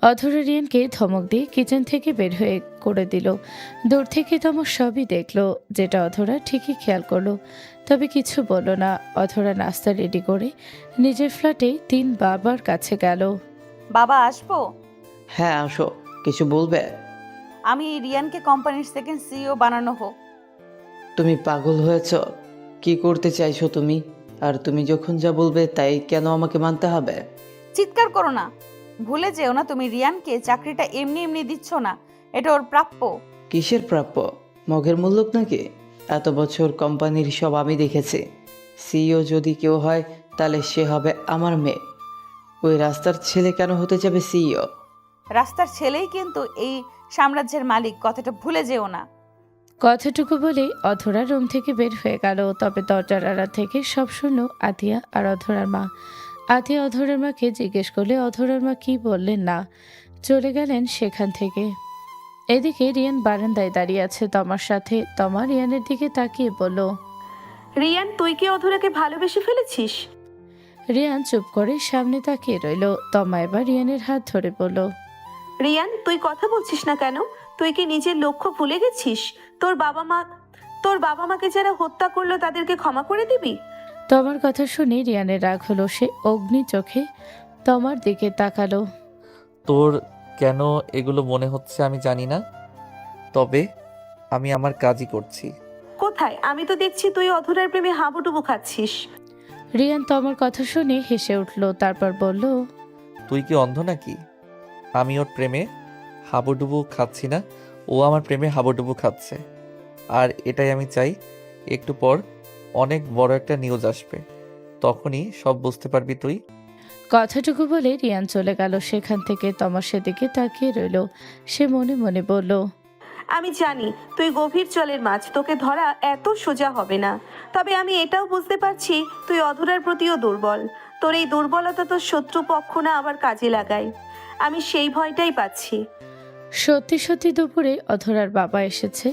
অধরা রিয়ানকে ধমক দিয়ে কিচেন থেকে বের হয়ে করে দিল। দূর থেকে তমা সবই দেখলো, যেটা অধরা ঠিকই খেয়াল করলো, তবে কিছু বলল না। অধরা নাস্তা রেডি করে নিজের ফ্ল্যাটে 3 বাবার কাছে গেল। বাবা আসবো? হ্যাঁ আসো, কিছু বলবে? আমি রিয়ানকে কোম্পানির সেকেন্ড সিইও বানানো হোক। তুমি পাগল হয়েছ? কি করতে চাইছো তুমি? আর তুমি যখন যা বলবে তাই কেন আমাকে মানতে হবে? চিৎকার করো না। ভুলে যেও না তুমি রিয়ানকে চাকরিটা এমনি এমনি দিচ্ছ না, এটা ওর প্রাপ্য। কিসের প্রাপ্য? মগের মূল্যক নাকি? এত বছর কোম্পানির সব আমি দেখেছি। সিইও যদি কেউ হয় তাহলে সে হবে আমার মেয়ে। ওই রাস্তার ছেলে কেন হতে যাবে সিইও? রাস্তার ছেলেই কিন্তু এই সাম্রাজ্যের মালিক, কথাটা ভুলে যেও না। কথাটুকু বলে অধরা রুম থেকে বের হয়ে গেল। তবে দরজার আড়া থেকে সব শুনল আতিয়া আর অধরার মা। আতিয়া অধরার মাকে জিজ্ঞেস করলে অধরার মা কি বললেন না, চলে গেলেন সেখান থেকে। এদিকে রিয়ান বারান্দায় দাঁড়িয়ে আছে তমার সাথে। তমা রিয়ানের দিকে তাকিয়ে বলল, রিয়ান, তুই কি অধরাকে ভালোবেসে ফেলেছিস? রিয়ান চুপ করে সামনে তাকিয়ে রইল। তমা এবার রিয়ানের হাত ধরে বলল, রিয়ান, তুই কথা বলছিস না কেন? তুই কি নিজের লক্ষ্য ভুলে গেছিস? তোর বাবা মাকে যারা হত্যা করলো তাদেরকে ক্ষমা করে দিবি? তমার কথা শুনে রিয়ানের রাগ হলো। সে অগ্নি চোখে তমার দিকে তাকালো। তোর কেন এগুলো মনে হচ্ছে আমি জানি না, তবে আমি আমার কাজই করছি। কোথায়? আমি তো দেখছি তুই অধরার প্রেমে হাবুডুবু খাচ্ছিস। রিয়ান তমার কথা শুনে হেসে উঠল, তারপর বলল, তুই কি অন্ধ নাকি? আমি ওর প্রেমে হাবুডুবু খাচ্ছি না, ও আমার প্রেমে হাবুডুবু খাচ্ছে। আর এটাই আমি চাই। একটু পর অনেক বড় একটা নিউজ আসবে, তখনই সব বুঝতে পারবি তুই। কথাটুকু বলে রিয়ান চলে গেল। সেখান থেকে তমার সেদিকে তাকিয়ে রইল। সে মনে মনে বলল, আমি জানি তুই গভীর জলের মাছ, তোকে ধরা এত সোজা হবে না। তবে আমি এটাও বুঝতে পারছি তুই অধরার প্রতিও দুর্বল। তোর এই দুর্বলতা তোর শত্রু পক্ষ না আবার কাজে লাগায়। আমি সেই ভয়টাই পাচ্ছি। সত্যি সত্যি দুপুরে অধরার বাবা এসেছে।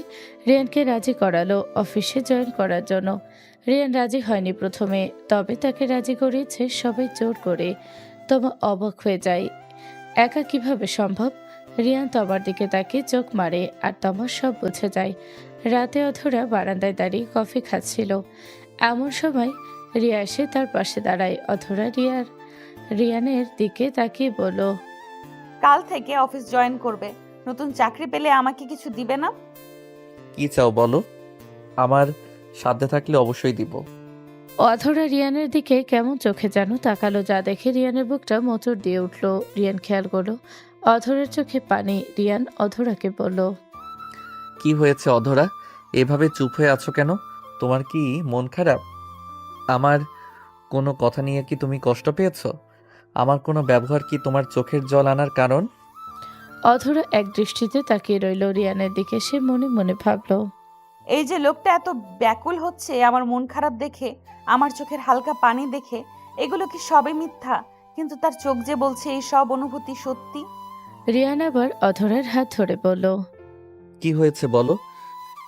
রিয়ানকে রাজি করালো অফিসে জয়েন করার জন্য। রিয়ান রাজি হয়নি প্রথমে, তবে তাকে রাজি করিয়েছে সবাই জোর করে। তমা অবাক হয়ে যায়, একা কিভাবে সম্ভব। রিয়ান তমার দিকে তাকিয়ে চোখ মারে, আর তমা সব বুঝে যায়। রাতে অধরা বারান্দায় দাঁড়িয়ে কফি খাচ্ছিল। এমন সময় রিয়া এসে তার পাশে দাঁড়ায়। অধরা রিয়ানের দিকে তাকিয়ে বলল, কাল থেকে অফিস জয়েন করবে। নতুন চাকরি পেলে আমাকে কিছু দিবে না? কি চাও বলো, আমার সাধ্যে থাকলে অবশ্যই দিব। অধরা রিয়ানের দিকে কেমন চোখে যেন তাকালো, যা দেখে রিয়ানের বুকটা মোচড় দিয়ে উঠল। রিয়ান খেয়াল করলো অধরার চোখে পানি। রিয়ান অধরাকে বলল, কি হয়েছে অধরা, এভাবে চুপ হয়ে আছো কেন? তোমার কি মন খারাপ? আমার কোনো কথা নিয়ে কি তুমি কষ্ট পেয়েছো? আমার কোনো ব্যবহার কি তোমার চোখের জল আনার কারণ? অধরা এক দৃষ্টিতে তাকিয়ে রইল রিয়ানের দিকে। সে মনে মনে ভাবলো, এই যে লোকটা এত ব্যাকুল হচ্ছে আমার মন খারাপ দেখে, আমার চোখের হালকা পানি দেখে, এগুলো কি সবে মিথ্যা? কিন্তু তার চোখ যে বলছে এই সব অনুভূতি সত্যি। রিয়ান আবার অধরার হাত ধরে বলল, কি হয়েছে বলো।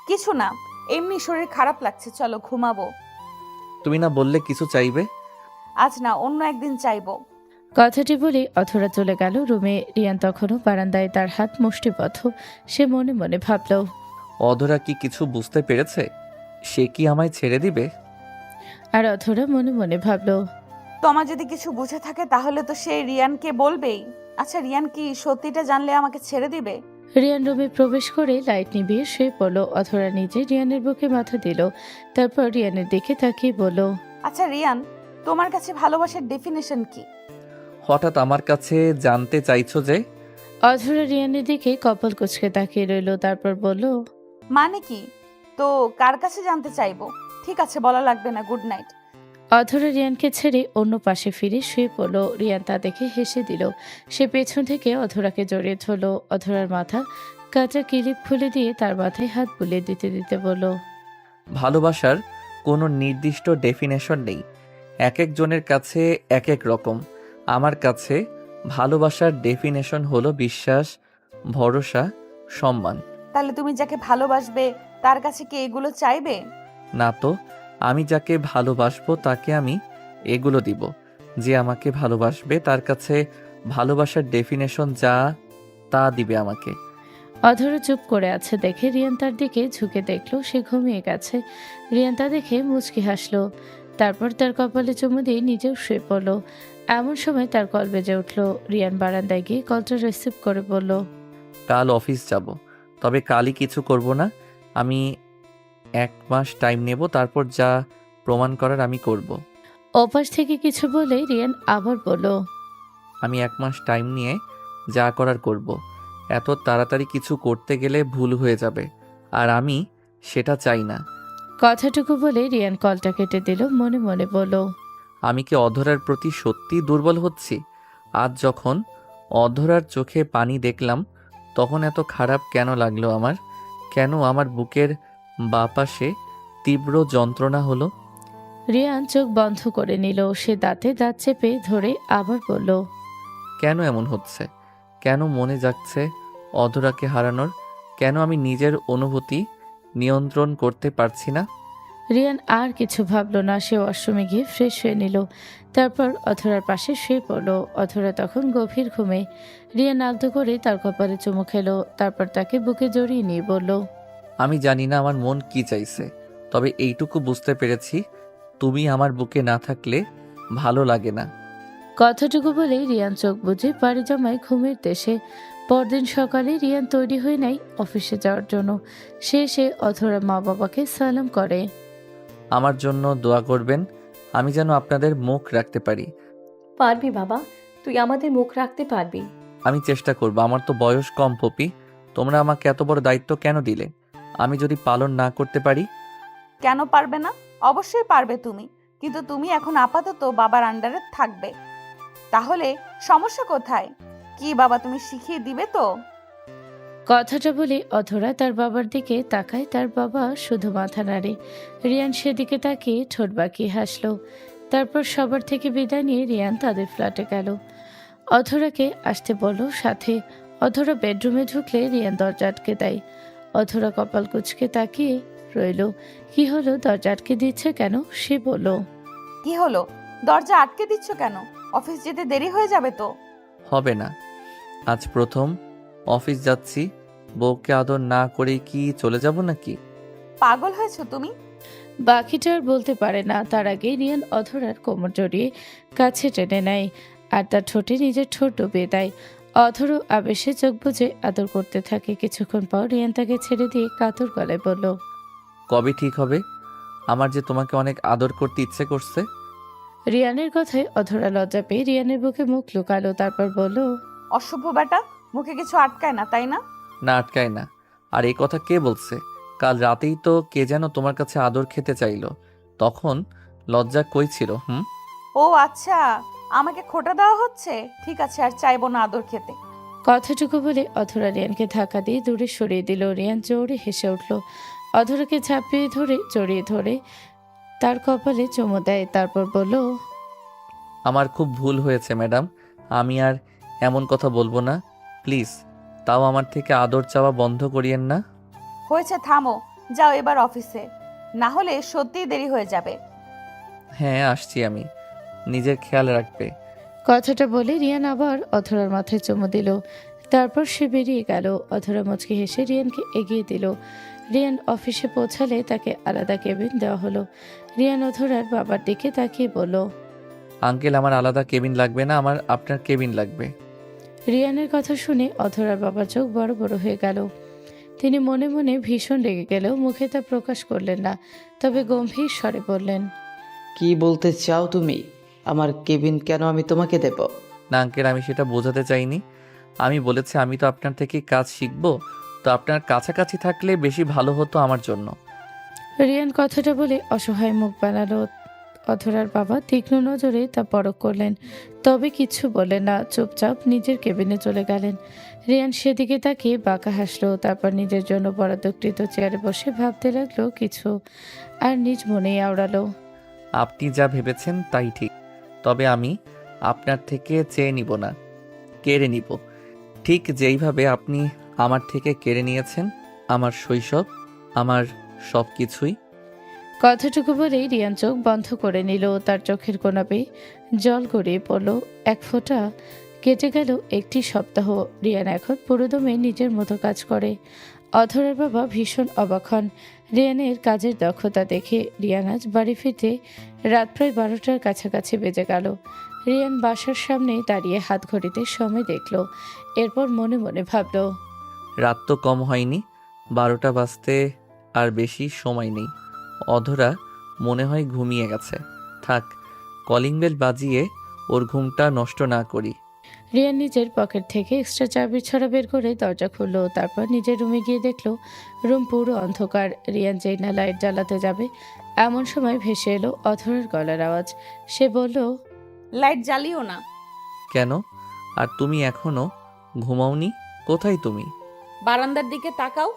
কিছু না, এমনি শরীর খারাপ লাগছে, চলো ঘুমাবো। তুমি না বললে কিছু চাইবে? আজ না, অন্য একদিন চাইবো। কথাটি বলে অধরা চলে গেল রুমে। রিয়ান তখনও বারান্দায়, তার হাত মুষ্টিবদ্ধ। সে মনে মনে ভাবল, অধরা কি কিছু বুঝতে পেরেছে? সে কি আমায় ছেড়ে দিবে? আর অধরা মনে মনে ভাবল, তোমার যদি কিছু বুঝে থাকে তাহলে তো সে রিয়ানকে বলবেই। আচ্ছা, রিয়ান কি সত্যিটা জানলে আমাকে ছেড়ে দিবে? রিয়ান রুমে প্রবেশ করে লাইট নিভিয়ে শুয়ে পড়ল। অধরা নিজে রিয়ানের বুকে মাথা দিল, তারপর রিয়ানের দিকে তাকিয়ে বলল, আচ্ছা রিয়ান, তোমার কাছে ভালোবাসার ডেফিনেশন কি? হঠাৎ আমার কাছে জানতে চাইছো যে? অধরা রিয়ানের দিকে কপাল কুঁচকে তাকিয়ে রইল, তারপর বলল, মানে কি? তো কার কাছে জানতে চাইবো? ঠিক আছে, বলা লাগবে না, গুড নাইট। অধরা রিয়ানকে ছেড়ে অন্য পাশে ফিরে শুয়ে পড়ল। রিয়ান তা দেখে হেসে দিল। সে পেছন থেকে অধরাকে জড়িয়ে ধরল। অধরার মাথা কাঁচা কিলিপ খুলে দিয়ে তার মাথায় হাত বুলিয়ে দিতে দিতে বলল, ভালোবাসার কোনো নির্দিষ্ট ডেফিনেশন নেই, এক একজনের কাছে এক এক রকম। আমার কাছে ভালোবাসার ডেফিনেশন হলো বিশ্বাস, ভরসা, সম্মান। তাহলে তুমি যাকে ভালোবাসবে তার কাছে কি এগুলো চাইবে? না তো, আমি যাকে ভালোবাসবো তাকে আমি এগুলো দিব। যে আমাকে ভালোবাসবে তার কাছে ভালোবাসার ডেফিনেশন যা তা দিবে আমাকে। অধরা চুপ করে আছে দেখে রিয়ান তার দিকে ঝুঁকে দেখল সে ঘুমিয়ে গেছে। রিয়ান তা দেখে মুচকি হাসলো, তারপর তার কপালে চুমু দিয়ে নিজেও শুয়ে পড়ল। এমন সময় তার কল বেজে উঠল। রিয়ান বারান্দায় গিয়ে কলটা রিসিভ করে বলল, কাল অফিস যাব, তবে কালই কিছু করব না। আমি 1 মাস টাইম নেব, তারপর যা প্রমাণ করার আমি করব। ওপাশ থেকে কিছু বলে রিয়ান আবার বলল, আমি 1 মাস টাইম নিয়ে যা করার করব। এত তাড়াতাড়ি কিছু করতে গেলে ভুল হয়ে যাবে, আর আমি সেটা চাই না। কথাটুকু বলে রিয়ান কলটা কেটে দিল। মনে মনে বলল, আমি কি অধরার প্রতি সত্যি দুর্বল হচ্ছি? আজ যখন অধরার চোখে পানি দেখলাম তখন এত খারাপ কেন লাগলো আমার? কেন আমার বুকের বাপাশে তীব্র যন্ত্রণা হলো? রিয়ান চোখ বন্ধ করে নিল। সে দাঁতে দাঁত চেপে ধরে আবার বলল, কেন এমন হচ্ছে? কেন মনে যাচ্ছে অধরাকে হারানোর? কেন আমি নিজের অনুভূতি নিয়ন্ত্রণ করতে পারছি না? রিয়ান আর কিছু ভাবলো না, সে ওয়াশরুমে গিয়ে ফ্রেশ হয়ে নিল। তারপর অধরার পাশে শুয়ে পড়ল। অধরা তখন গভীর ঘুমে। রিয়ান আলতো করে তার কপালে চুমু খেলো, তারপর তাকে বুকে জড়িয়ে নিয়ে বলল, আমি জানি না আমার মন কি চাইছে, তবে এইটুকু বুঝতে পেরেছি, তুমি আমার বুকে না থাকলে ভালো লাগে না। কথাটুকু বলেই রিয়ান চোখ বুজে পাড়ি জমায় ঘুমের দেশে। পরদিন সকালে রিয়ান তৈরি হয়ে নেয় অফিসে যাওয়ার জন্য। সে এসে অধরা মা বাবাকে সালাম করে। আমার জন্য দোয়া করবেন, আমি যেন আপনাদের মুখ রাখতে পারি। পারবি বাবা, তুই আমাদের মুখ রাখতে পারবি। আমি চেষ্টা করব। আমার তো বয়স কম পপি, তোমরা আমাকে এত বড় দায়িত্ব কেন দিলে? আমি যদি পালন না করতে পারি? কেন পারবে না? অবশ্যই পারবে তুমি, কিন্তু তুমি এখন আপাতত বাবার আন্ডারে থাকবে। তাহলে সমস্যা কোথায়? কি বাবা তুমি শিখিয়ে দিবে তো? কথাটা বলে অধরা তার বাবার দিকে তাকায়। তার বাবা শুধু মাথা নাড়ে। রিয়ান সেদিকে তাকিয়ে ঠোঁট বাঁকিয়ে হাসলো। তারপর সবার থেকে বিদায় নিয়ে রিয়ান তাদের ফ্ল্যাটে গেল। অধরাকে আসতে বলল সাথে। অধরা বেডরুমে ঢুকলে রিয়ান দরজা আটকে দেয়। অধরা কপাল কুঁচকে তাকিয়ে রইল। কি হলো, দরজা আটকে দিচ্ছে কেন? সে বলল, কি হলো, দরজা আটকে দিচ্ছ কেন? অফিস যেতে দেরি হয়ে যাবে তো। হবে না, আজ প্রথম অফিস যাচ্ছি, বউকে আদর না করে কি চলে যাব নাকি? পাগল হয়েছো তুমি? বাকিটা আর বলতে পারে না। তার আগে রিয়ান অধরার কোমর জড়িয়ে কাছে টেনে নেয় আর তার ঠোঁটে নিজের ঠোঁট ডুবিয়ে দেয়। অধরও আবেশে চোখ বুজে আদর করতে থাকে। কিছুক্ষণ পর রিয়ান তাকে ছেড়ে দিয়ে কাতর গলায় বলল, কবে ঠিক হবে? আমার যে তোমাকে অনেক আদর করতে ইচ্ছে করছে। রিয়ানের কথায় অধরা লজ্জা পেয়ে রিয়ানের বুকে মুখ লুকালো। তারপর বলল, অসভ্য বেটা, মুখে কিছু আটকায় না তাই না? না, আটকায় না। আর এই কথা কে বলছে? কাল রাতেই তো কে যেন তোমার কাছে আদর খেতে চাইলো, তখন লজ্জা কই ছিল? ও আচ্ছা, আমাকে খোটা দেওয়া হচ্ছে। ঠিক আছে, আর চাইবো না আদর খেতে। কথাটুকু বলে অধরা রিয়ানকে ধাক্কা দিয়ে দূরে সরিয়ে দিল। রিয়ান জোরে হেসে উঠল। অধরাকে ঝাঁপিয়ে ধরে জড়িয়ে ধরে তার কপালে চুমু দেয়। তারপর বলল, আমার খুব ভুল হয়েছে ম্যাডাম, আমি আর এমন কথা বলবো না, প্লিজ। তাও আমার থেকে আদর চাওয়া বন্ধ করিয়েন না। হয়েছে, থামো, যাও এবার অফিসে, না হলে সত্যিই দেরি হয়ে যাবে। হ্যাঁ, আসছি আমি, নিজের খেয়াল রাখবে। কথাটা বলে রিয়ান আবার অধরার মাথায় চুমু দিল। তারপর সে বেরিয়ে গেল। অধরা মুচকি হেসে রিয়ানকে এগিয়ে দিল। রিয়ান অফিসে পৌঁছালে তাকে আলাদা কেবিন দেওয়া হলো। রিয়ান অধরার বাবার দিকে তাকিয়ে বলল, আঙ্কেল, আমার আলাদা কেবিন লাগবে না, আমার আপনার কেবিন লাগবে। রিয়ানের কথা শুনে অধরার বাবার চোখ বড় বড় হয়ে গেল। তিনি মনে মনে ভীষণ রেগে গেলেও মুখে তা প্রকাশ করলেন না, তবে গম্ভীর স্বরে বললেন, কি বলতে চাও তুমি? আমার কেবিন কেন আমি তোমাকে দেব? না আঙ্কেল, আমি সেটা বোঝাতে চাইনি। আমি বলেছি আমি তো আপনার থেকে কাজ শিখবো, তো আপনার কাছাকাছি থাকলে বেশি ভালো হতো আমার জন্য। রিয়ান কথাটা বলে অসহায় মুখ বানালো। অধরার বাবা তীক্ষ্ণ নজরে তা পরখ করলেন, তবে কিছু বললেন না। চুপচাপ নিজের কেবিনে চলে গেলেন। রিয়ান সেদিকে তাকিয়ে বাঁকা হাসলো। তারপর নিজের জন্য বরাদ্দকৃত চেয়ারে বসে ভাবতে লাগলো কিছু, আর নিজ মনেই আওড়ালো, আপনি যা ভেবেছেন তাই ঠিক, তবে আমি আপনার থেকে চেয়ে নিব না, কেড়ে নিব। ঠিক যেইভাবে আপনি আমার থেকে কেড়ে নিয়েছেন আমার শৈশব, আমার সব কিছুই। কথাটুকু বলেই রিয়ান চোখ বন্ধ করে নিল। তার চোখের কোনা বেয়ে জল গড়িয়ে পড়ল। এক ফোঁটা। কেটে গেল একটি সপ্তাহ। রিয়ান এখন পুরোদমে নিজের মতো কাজ করে। অধরার বাবা ভীষণ অবাক হন রিয়ানের কাজের দক্ষতা দেখে। রিয়ান আজ বাড়ি ফিরতে রাত প্রায় 12টার কাছাকাছি বেজে গেল। রিয়ান বাসার সামনে দাঁড়িয়ে হাত ঘড়িতে সময় দেখল। এরপর মনে মনে ভাবল, রাত তো কম হয়নি, 12টা বাজতে আর বেশি সময় নেই। অধরা মনে হয় ঘুমিয়ে গেছে। থাক, কলিং বেল বাজিয়ে ওর ঘুমটা নষ্ট না করি। রিয়ান নিজের পকেট থেকে এক্সট্রা চাবির ছড়া বের করে দরজা খুললো। তারপর নিজের রুমে গিয়ে দেখলো রুম পুরো অন্ধকার। রিয়ান যেই না লাইট জ্বালাতে যাবে এমন সময় ভেসে এলো অধরার গলার আওয়াজ। সে বলল, লাইট জ্বালিও না। কেন? আর তুমি এখনো ঘুমাওনি? কোথায় তুমি? বারান্দার দিকে তাকাও।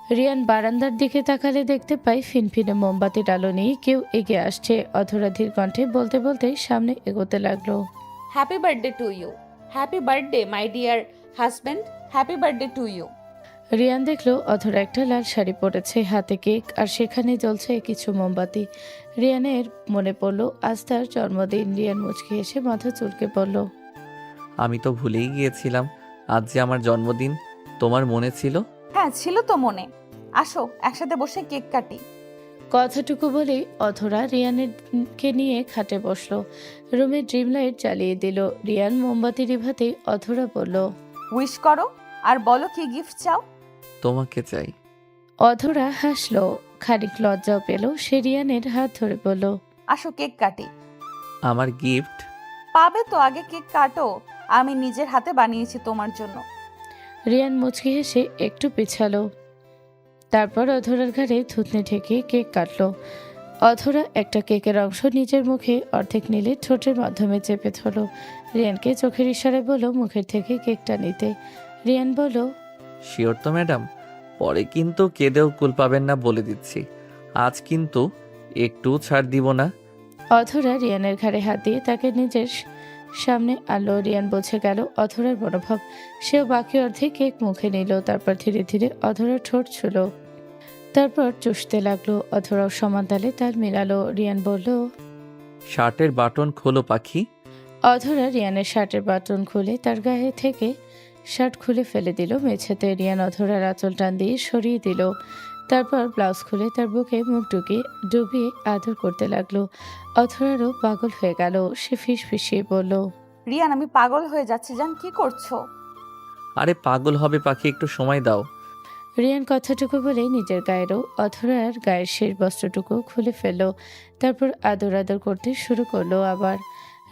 রিয়ান বারান্দার দিকে তাকালে দেখতে পাই ফিনফিনে মোমবাতির আলো নিয়ে কেউ এগিয়ে আসছে। অধরা ধীর কণ্ঠে বলতে বলতে সামনে এগোতে লাগলো, happy birthday to you, happy birthday my dear husband, happy birthday to you. Riyan দেখলো অধরা একটা লাল শাড়ি পরেছে, হাতে কেক, আর সেখানে জ্বলছে কিছু মোমবাতি। রিয়ানের মনে পড়লো আজ তার জন্মদিন। রিয়ান মুচকি এসে মাথা চুলকে পড়ল। আমি তো ভুলেই গিয়েছিলাম আজ যে আমার জন্মদিন। তোমার মনে ছিল? হ্যাঁ ছিল তো মনে। আসো একসাথে বসে কেক কাটি। কথাটুকু বলেই অধরা রিয়ানকে নিয়ে খাটে বসলো। রুমে ড্রিম লাইট জ্বালিয়ে দিল। রিয়ান মোমবাতি নিভাতেই অধরা বলল, উইশ করো আর বলো কি গিফট চাও। তোমাকে চাই। অধরা হাসলো, খানিক লজ্জাও পেল। সে রিয়ানের হাত ধরে বলল, আসো কেক কাটি। আমার গিফট? পাবে তো, আগে কেক কাটো। আমি নিজের হাতে বানিয়েছি তোমার জন্য। রিয়ান মুচকি হেসে একটু পিছালো, তারপর অধরার ঘাড়ে থুতনি ঠেকিয়ে কেক কাটলো। অধরা একটা কেকের অংশ নিজের মুখে অর্ধেক নিলে ঠোঁটের মাধ্যমে চেপে ধরল। রিয়ানকে চোখের ইশারায় বলল মুখের থেকে কেকটা নিতে। রিয়ান বলল, শিওর তো ম্যাডাম? পরে কিন্তু কেঁদেও কুল পাবেন না বলে দিচ্ছি। আজ কিন্তু একটু ছাড় দিব না। অধরা রিয়ানের ঘাড়ে হাত দিয়ে তাকে নিজের সামনে আনলো। রিয়ান বুঝে গেল অধরার মনোভাব। সেও বাকি অর্ধেক কেক মুখে নিল, তারপর ধীরে ধীরে অধরার ঠোঁট ছুঁল, তারপর চুষতে লাগলো। অধরাও সমান তালে তাল মিলালো। রিয়ান বলল, শার্টের বাটন খোলো পাখি। অধরা রিয়ানের শার্টের বাটন খুলে তার গায়ে থেকে শার্ট খুলে ফেলে দিল মেঝেতে। রিয়ান অধরার আঁচল টান দিয়ে সরিয়ে দিল, তারপর ব্লাউজ খুলে তার বুকে মুখ ডুবিয়ে আদর করতে লাগলো। অধরারও পাগল হয়ে গেল। সে ফিসফিসিয়ে বলল, রিয়ান আমি পাগল হয়ে যাচ্ছি, জান কি করছো। আরে পাগল হবে পাখি, একটু সময় দাও। রিয়ান কথাটুকু বলে নিজের গায়েরও অধরার গায়ের শেষ বস্ত্রটুকু খুলে ফেললো, তারপর আদর আদর করতে শুরু করলো আবার।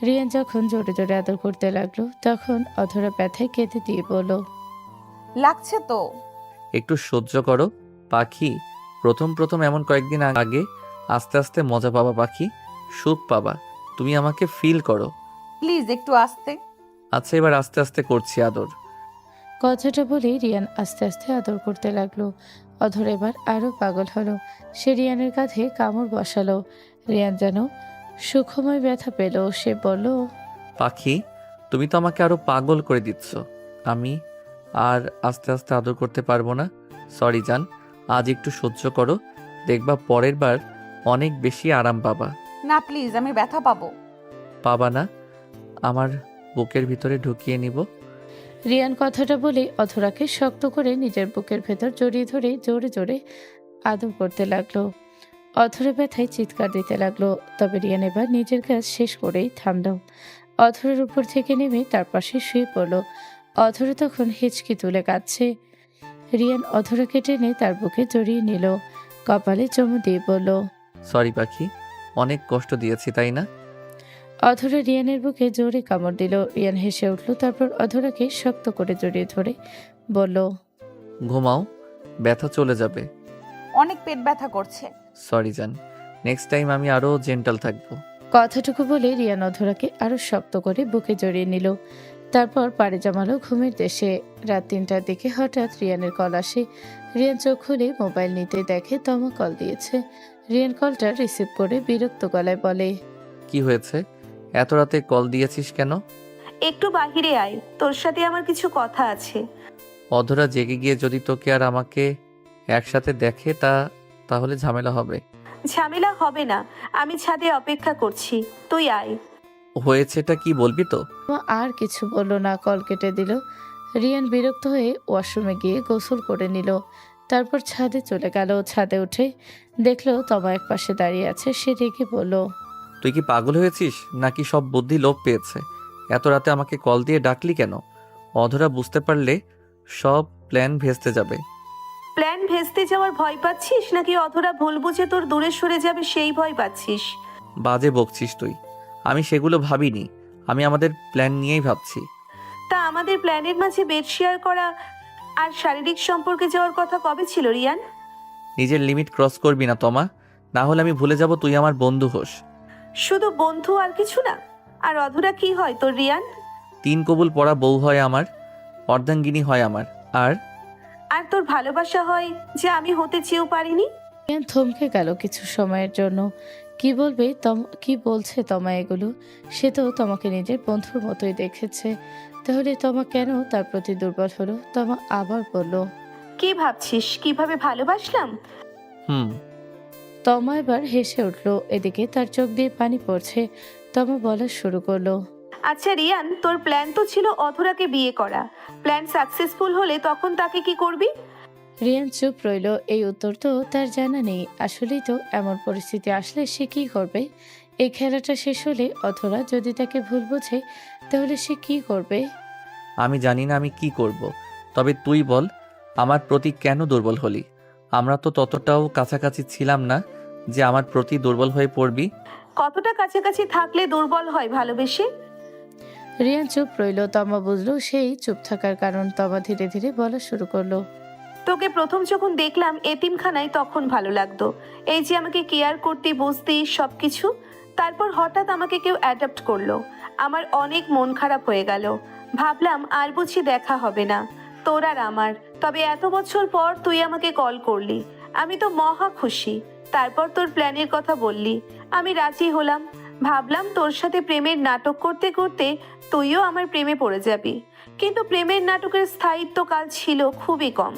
রিয়ান যখন জোরে জোরে আদর করতে লাগলো তখন অধরা ব্যথায় কেঁদে দিয়ে বলল, লাগছে তো। একটু সহ্য করো পাখি। প্রথম প্রথম এমন কয়েকদিন আগে আস্তে আস্তে মজা পাবা পাখি, সুখ পাবা। তুমি আমাকে ফিল করো। প্লিজ একটু আস্তে। আচ্ছা এবার আস্তে আস্তে করছি আদর। কথাটা বলে রিয়ান আস্তে আস্তে আদর করতে লাগলো। অধর এবার আরো পাগল হলো। সে রিয়ানের কাঁধে কামড় বসালো। রিয়ান যেন সুখময় ব্যথা পেল। সে বলল, পাখি তুমি তো আমাকে আরো পাগল করে দিচ্ছ। আমি আর আস্তে আস্তে আদর করতে পারবো না। সরি জান, আজ একটু সহ্য করো, দেখবা পরের বার অনেক বেশি আরাম পাবা। না প্লিজ, আমি ব্যথা পাবো। পাবা না? আমার বুকের ভিতরে ঢুকিয়ে নিব। রিয়ান কথাটা বলে অধরাকে শক্ত করে নিজের বুকের ভেতর জড়িয়ে ধরে জোরে জোরে আদর করতে লাগলো। অধরা ব্যথায় চিৎকার দিতে লাগলো। তবে রিয়ান এবার নিজের কাজ শেষ করেই থামলো। অধরার উপর থেকে নেমে তার পাশে শুয়ে পড়ল। অধরা তখন হিচকি তুলে কাঁদছে। রিয়ান অধরাকে টেনে তার বুকে জড়িয়ে নিল, কপালে চুমু দিয়ে বলল, সরি পাখি, অনেক কষ্ট দিয়েছি তাই না? অধরা রিয়ানের বুকে জোরে কামড় দিল। রিয়ান হেসে উঠল, তারপর অধরাকে শক্ত করে জড়িয়ে ধরে বলল, ঘুমাও, ব্যথা চলে যাবে। অনেক পেট ব্যথা করছে। সরি জান, নেক্সট টাইম আমি আরো জেন্টাল থাকবো। কথাটুকু বলে রিয়ান অধরাকে আরো শক্ত করে বুকে জড়িয়ে নিল, তারপর পাড়ে জমালো ঘুমের দেশে। রাত ৩টার দিকে হঠাৎ রিয়ানের কল আসে। রিয়ান চোখ খুলে মোবাইল নিতে দেখে তমা কল দিয়েছে। রিয়ান কলটা রিসিভ করে বিরক্ত গলায় বলে, কি হয়েছে? এত রাতে কল দিয়েছিস কেন? একটু বাহিরে আয়, তোর সাথে আমার কিছু কথা আছে। অধরা জেগে গিয়ে যদি তোকে আর আমাকে একসাথে দেখে তাহলে ঝামেলা হবে। ঝামেলা হবে না, আমি ছাদে অপেক্ষা করছি, তুই আয়। হয়েছেটা কি বলবি তো? তমা আর কিছু বলল না, কল কেটে দিল। রিয়ান বিরক্ত হয়ে ওয়াশরুমে গিয়ে গোসল করে নিল, তারপর ছাদে চলে গেল। ছাদে উঠে দেখলো তমা এক পাশে দাঁড়িয়ে আছে। সে রেগে বলল, তুই কি পাগল হয়েছিস নাকি সব বুদ্ধি লোপ পেয়েছে? এত রাতে আমাকে কল দিয়ে ডাকলি কেন? অধরা বুঝতে পারলে সব প্ল্যান ভেস্তে যাবে। প্ল্যান ভেস্তে যাওয়ার ভয় পাচ্ছিস নাকি অধরা ভুল বুঝে তোর দূরে সরে যাবে সেই ভয় পাচ্ছিস? বাজে বকছিস তুই। আমি সেগুলো ভাবিনি, আমি আমাদের প্ল্যান নিয়েই ভাবছি। তা আমাদের প্ল্যানের মাঝে বেড শেয়ার করা আর শারীরিক সম্পর্কে যাওয়ার কথা কবে ছিল রিয়ান? নিজের লিমিট ক্রস করবি না তমা, না হলে আমি ভুলে যাব তুই আমার বন্ধু হোস। শুধু বন্ধু আর কিছু না? আর অধরা কি হয় তোর রিয়ান? 3 কবুল পড়া বউ হয় আমার, অর্ধাঙ্গিনী হয় আমার। আর আর তোর ভালোবাসা হয় যে আমি হতে চেয়েও পারিনি? রিয়ান থমকে গেল কিছু সময়ের জন্য। কি বলছে তমা এগুলো? সে তো তোমাকে নিজের বন্ধুর মতোই দেখেছে, তাহলে তমা কেন তার প্রতি দুর্বল হলো? তমা আবার বলল, কি ভাবছিস কিভাবে ভালোবাসলাম? হুম। তমা এবার হেসে উঠল। এদিকে তার চোখ দিয়ে পানি পড়ছে। তমা বলা শুরু করলো। আচ্ছা রিয়ান, তোর প্ল্যান তো ছিল অধরাকে বিয়ে করা। প্ল্যান সাকসেসফুল হলে তখন তাকে কি করবি? রিয়ান চুপ রইল। এই উত্তর তো তার জানা নেই। আসলেই তো এমন পরিস্থিতি আসলে সে কি করবে? এই খেলাটা শেষ হলে অথরা যদি তাকে ভুল বোঝে তাহলে সে কি করবে? আমি জানি না আমি কি করব। তবে তুই বল, আমার প্রতি কেন দুর্বল হলি? আমরা তো ততটাও কাছাকাছি ছিলাম না যে আমার প্রতি দুর্বল হয়ে পড়বি। কতটা কাছাকাছি থাকলে দুর্বল হয় ভালোবেসে? রিয়ান চুপ রইল। তমা বুঝলো সেই চুপ থাকার কারণ। তমা ধীরে ধীরে বলা শুরু করলো। তোকে প্রথম যখন দেখলাম এতিমখানায় তখন ভালো লাগতো। এই যে আমাকে কেয়ার করতে বুঝতে সবকিছু। তারপর হঠাৎ আমাকে কেউ অ্যাডাপ্ট করলো। আমার অনেক মন খারাপ হয়ে গেল। ভাবলাম আর বুঝি দেখা হবে না তোর আর আমার। তবে এত বছর পর তুই আমাকে কল করলি, আমি তো মহা খুশি। তারপর তোর প্ল্যানের কথা বললি, আমি রাজি হলাম। ভাবলাম তোর সাথে প্রেমের নাটক করতে করতে তুইও আমার প্রেমে পড়ে যাবি। কিন্তু প্রেমের নাটকের স্থায়িত্বকাল ছিল খুবই কম।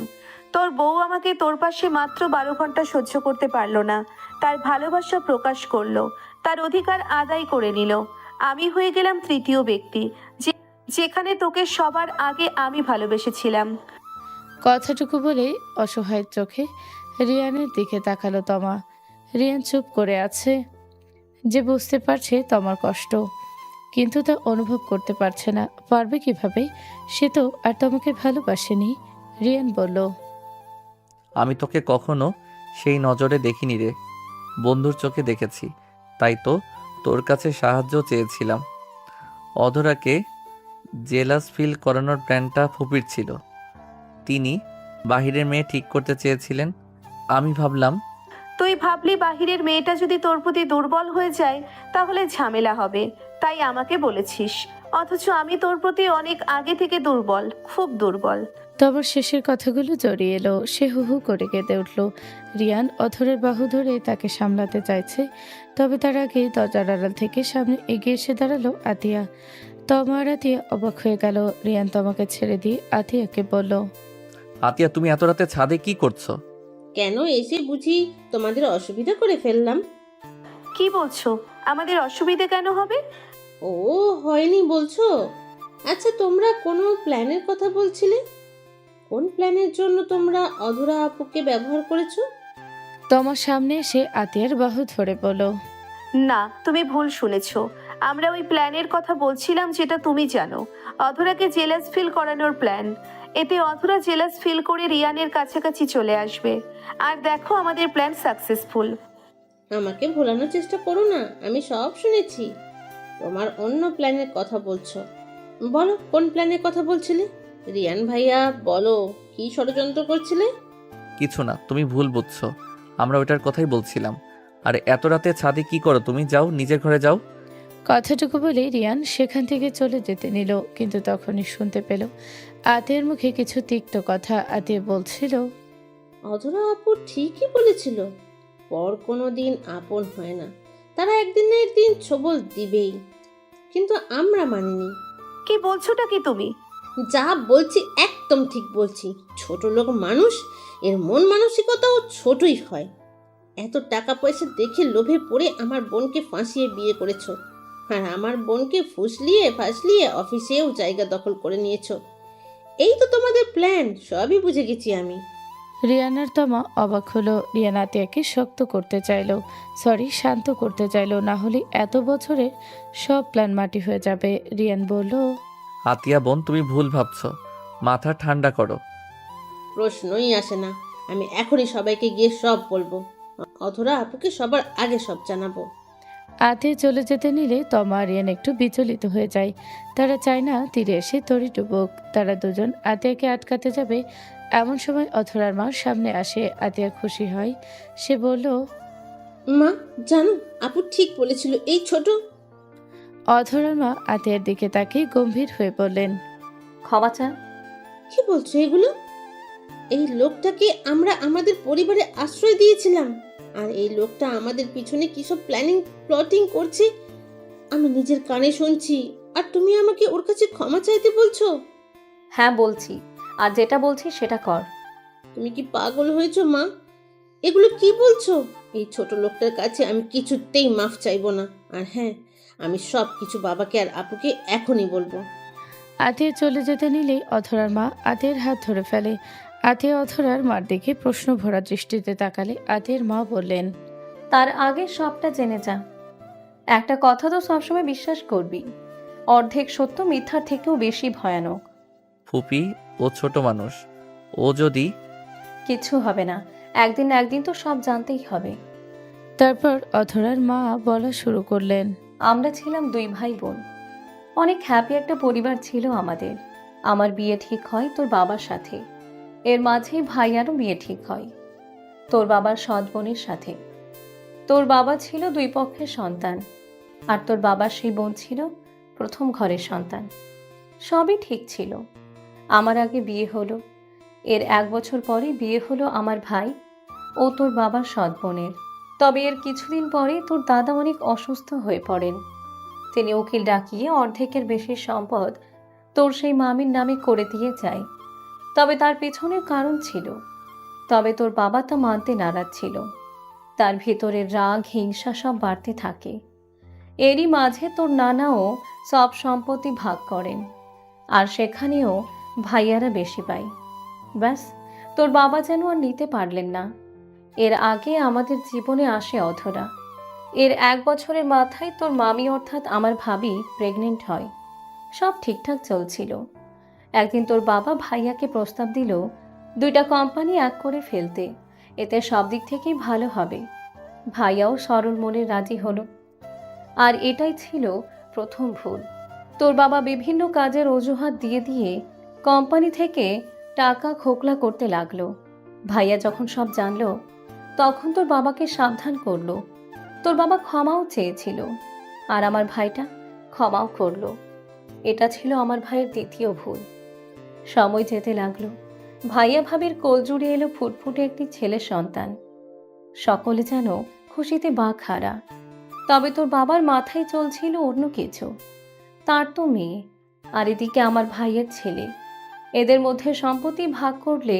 তোর বউ আমাকে তোর পাশে মাত্র 12 ঘন্টা সহ্য করতে পারলো না। তার ভালোবাসা প্রকাশ করলো, তার অধিকার আদায় করে নিল। আমি হয়ে গেলাম তৃতীয় ব্যক্তি, যেখানে তোকে সবার আগে আমি ভালোবেসেছিলাম। কথাটুকু বলে অসহায় চোখে রিয়ানের দিকে তাকালো তমা। রিয়ান চুপ করে আছে। যে বুঝতে পারছে তমার কষ্ট, কিন্তু তা অনুভব করতে পারছে না। পারবে কিভাবে? সে তো আর তোমাকে ভালোবাসেনি। রিয়ান বলল। আমি তোকে কখনো সেই নজরে দেখিনি রে, বন্ধুর চোখে দেখেছি। তাই তো তোর কাছে সাহায্য চেয়েছিলাম। অধরাকে জেলাস ফিল করানোর প্ল্যানটা ফুপির ছিল। তিনি বাহিরের মেয়ে ঠিক করতে চেয়েছিলেন। আমি ভাবলাম তুই ভাবলি বাহিরের মেয়েটা যদি তোর প্রতি দুর্বল হয়ে যায় তাহলে ঝামেলা হবে, তাই আমাকে বলেছিস। অথচ আমি তোর প্রতি অনেক আগে থেকে দুর্বল, খুব দুর্বল। তবার শেষের কথাগুলো জড়িয়ে এলো। সে হু হু করে কেঁদে উঠল। রিয়ান অথরের বাহু ধরে তাকে সামলাতে চাইছে, তবে তার আগে দরজার আড়াল থেকে সামনে এগিয়ে এসে দাঁড়ালো আতিয়া। তমা আর আতিয়া অবাক হয়ে গেল। রিয়ান তমাকে ছেড়ে দিয়ে আতিয়াকে বলল। আতিয়া, তুমি এত রাতে ছাদে কি করছো? কেন এসে বুঝি তোমাদের অসুবিধা করে ফেললাম? কি বলছো? আমাদের অসুবিধে কেন হবে? ও, হয়নি বলছো? আচ্ছা, তোমরা কোনো প্ল্যানের কথা বলছিলে। কোন প্ল্যানের জন্য তোমরা অধরা আপুকে ব্যবহার করেছো? তমার সামনে এসে আতিয়ার বাহু ধরে বলল। না, তুমি ভুল শুনেছো। আমরা ওই প্ল্যানের কথা বলছিলাম যেটা তুমি জানো, অধরাকে জেলাস ফিল করানোর প্ল্যান। এতে অধরা জেলাস ফিল করে রিয়ানের কাছাকাছি চলে আসবে। আর দেখো আমাদের প্ল্যান সাকসেসফুল। আমাকে ভোলানোর চেষ্টা করো না, আমি সব শুনেছি। তোমার অন্য প্ল্যানের কথা বলছো। বলো, কোন প্ল্যানের কথা বলছিলে? রিয়ান ভাইয়া, বলো, কি ষড়যন্ত্র করছিলে? কিছু না, তুমি ভুল বুঝছো। আমরা ওইটার কথাই বলছিলাম। আর এত রাতে ছাদে কি করো তুমি? যাও, নিজের ঘরে যাও। কথাটুকু বলে রিয়ান সেখান থেকে চলে যেতে নিল, কিন্তু তখনই শুনতে পেল আতিয়ার মুখে কিছু তিক্ত কথা। আতিয়া বলছিল। অধরা আপু ঠিকই বলেছিল, পর কোনো দিন আপন হয় না। তারা একদিন না একদিন ছবল দিবেই। কিন্তু আমরা মানিনি। কি বলছোটা কি তুমি? যা বলছি একদম ঠিক বলছি। ছোট লোক মানুষ, এর মন মানসিকতাও ছোটই হয়। এত টাকা পয়সা দেখে লোভে পড়ে আমার বোনকে ফাঁসিয়ে বিয়ে করেছো। আর আমার বোনকে ফাসলিয়ে অফিসেও জায়গা দখল করে নিয়েছো। এই তো তোমাদের প্ল্যান। সবই বুঝে গেছি আমি। রিয়ান আর তমা অবাক হলো। রিয়ান আতিয়াকে শক্ত করতে চাইলো, শান্ত করতে চাইলো, না হলে এত বছরের সব প্ল্যান মাটি হয়ে যাবে। রিয়ান বলল। আতিয়া বোন, তুমি ভুল ভাবছো। মাথা ঠান্ডা করো। প্রশ্নই আসে না। আমি এখনই সবাইকে গিয়ে সব বলবো। অধরা আপুকে সবার আগে সব জানাবো। আতিয়া চলে যেতে নিলে তমা আর রিয়ান একটু বিচলিত হয়ে যায়। তারা চায় না তীরে এসে তরি ডুবুক। তারা দুজন আতিয়াকে আটকাতে যাবে, এমন সময় অথরার মা সামনে আসে। আতিয়া খুশি হয়। সে বলল। মা, জানো আপু ঠিক বলেছিল। এই ছোট। অথরার মা আতিয়ার দিকে তাকিয়ে গম্ভীর হয়ে বললেন। ক্ষমা চান। কি বলছো এগুলো? এই লোকটাকে আমরা আমাদের পরিবারে আশ্রয় দিয়েছিলাম, আর এই লোকটা আমাদের পিছনে কি সব প্লটিং করছে আমি নিজের কানে শুনছি। আর তুমি আমাকে ওর কাছে ক্ষমা চাইতে বলছো? হ্যাঁ বলছি, আর যেটা বলছি সেটা কর। তুমি কি পাগল হয়েছো মা? এগুলো কি বলছো? এই ছোট লোকটার কাছে আমি কিছুতেই মাফ চাইবো না। আর হ্যাঁ, আমি সব কিছু বাবাকে আর আপুকে এখনই বলবো। আতিয়া চলে যেতে নিলেই অধরার মা আতিয়ার হাত ধরে ফেলে। আতিয়া অধরার মার দিকে প্রশ্ন ভরা দৃষ্টিতে তাকালে আতিয়ার মা বললেন, তার আগে সবটা জেনে যা। একটা কথা তো সবসময় বিশ্বাস করবি, অর্ধেক সত্য মিথ্যার থেকেও বেশি ভয়ানক। ফুপি, ও ছোট মানুষ। ও যদি কিছু হবে না, একদিন না একদিন তো সব জানতেই হবে। তারপর অধরার মা বলা শুরু করলেন, আমরা ছিলাম 2 ভাই বোন, অনেক হ্যাপি একটা পরিবার ছিল আমাদের। আমার বিয়ে ঠিক হয় তোর বাবার সাথে, এর মাঝেই ভাইয়ারও বিয়ে ঠিক হয় তোর বাবার সৎ বোনের সাথে। তোর বাবা ছিল 2 পক্ষের সন্তান, আর তোর বাবার সেই বোন ছিল প্রথম ঘরের সন্তান। সবই ঠিক ছিল। আমার আগে বিয়ে হলো, এর 1 বছর পরে বিয়ে হলো আমার ভাই ও তোর বাবার সৎ বোনের। তবে এর কিছুদিন পরে তোর দাদা অনেক অসুস্থ হয়ে পড়েন। তিনি উকিল ডাকিয়ে অর্ধেকের বেশি সম্পদ তোর সেই মামির নামে করে দিয়ে যায়। তবে তার পেছনে কারণ ছিল, তবে তোর বাবা তা মানতে নারাজ ছিল। তার ভিতরে রাগ হিংসা সব বাড়তে থাকে। এরই মাঝে তোর নানাও সব সম্পত্তি ভাগ করেন, আর সেখানেও ভাইয়ারা বেশি পায়। ব্যাস, তোর বাবা যেন আর নিতে পারলেন না। এর আগে আমাদের জীবনে আসে অধরা। এর 1 বছরের মাথায় তোর মামি অর্থাৎ আমার ভাবি প্রেগনেন্ট হয়। সব ঠিকঠাক চলছিল। একদিন তোর বাবা ভাইয়াকে প্রস্তাব দিল 2টা কোম্পানি এক করে ফেলতে, এতে সব দিক থেকেই ভালো হবে। ভাইয়াও সরল মনে রাজি হলো। আর এটাই ছিল প্রথম ভুল। তোর বাবা বিভিন্ন কাজের অজুহাত দিয়ে দিয়ে কোম্পানি থেকে টাকা খোকলা করতে লাগলো। ভাইয়া যখন সব জানলো, তখন তোর বাবাকে সাবধান করলো। তোর বাবা ক্ষমাও চেয়েছিল, আর আমার ভাইটা ক্ষমাও করলো। এটা ছিল আমার ভাইয়ের দ্বিতীয় ভুল। সময় যেতে লাগলো, ভাইয়া ভাবির কোল জুড়ে এলো ফুটফুটে একটি ছেলে সন্তান। সকলে যেন খুশিতে বাকহারা। তবে তোর বাবার মাথায় চলছিল অন্য কিছু। তার তো মেয়ে, আর এদিকে আমার ভাইয়ের ছেলে। এদের মধ্যে সম্পত্তি ভাগ করলে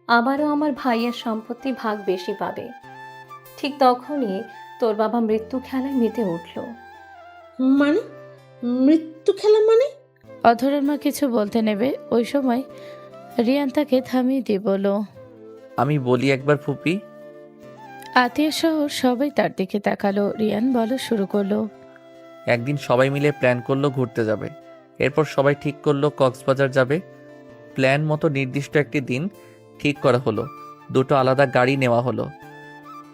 আবারও আমার ভাইয়ের সম্পত্তি ভাগ বেশি পাবে। ঠিক তখনই তোর বাবা মৃত্যু খেলায় মেতে উঠল। মানে? মৃত্যু খেলা মানে? অধরার মা কিছু বলতে নেবে ওই সময় রিয়ান তাকে থামিয়ে দিয়ে বলল, আমি বলি একবার ফুপি। আতিয়া সহ সবাই তার দিকে তাকালো। রিয়ান বলা শুরু করলো, একদিন সবাই মিলে প্ল্যান করলো ঘুরতে যাবে। এরপর সবাই ঠিক করলো কক্সবাজার যাবে। প্ল্যান মতো নির্দিষ্ট একটি দিন ঠিক করা হলো। 2টো আলাদা গাড়ি নেওয়া হলো।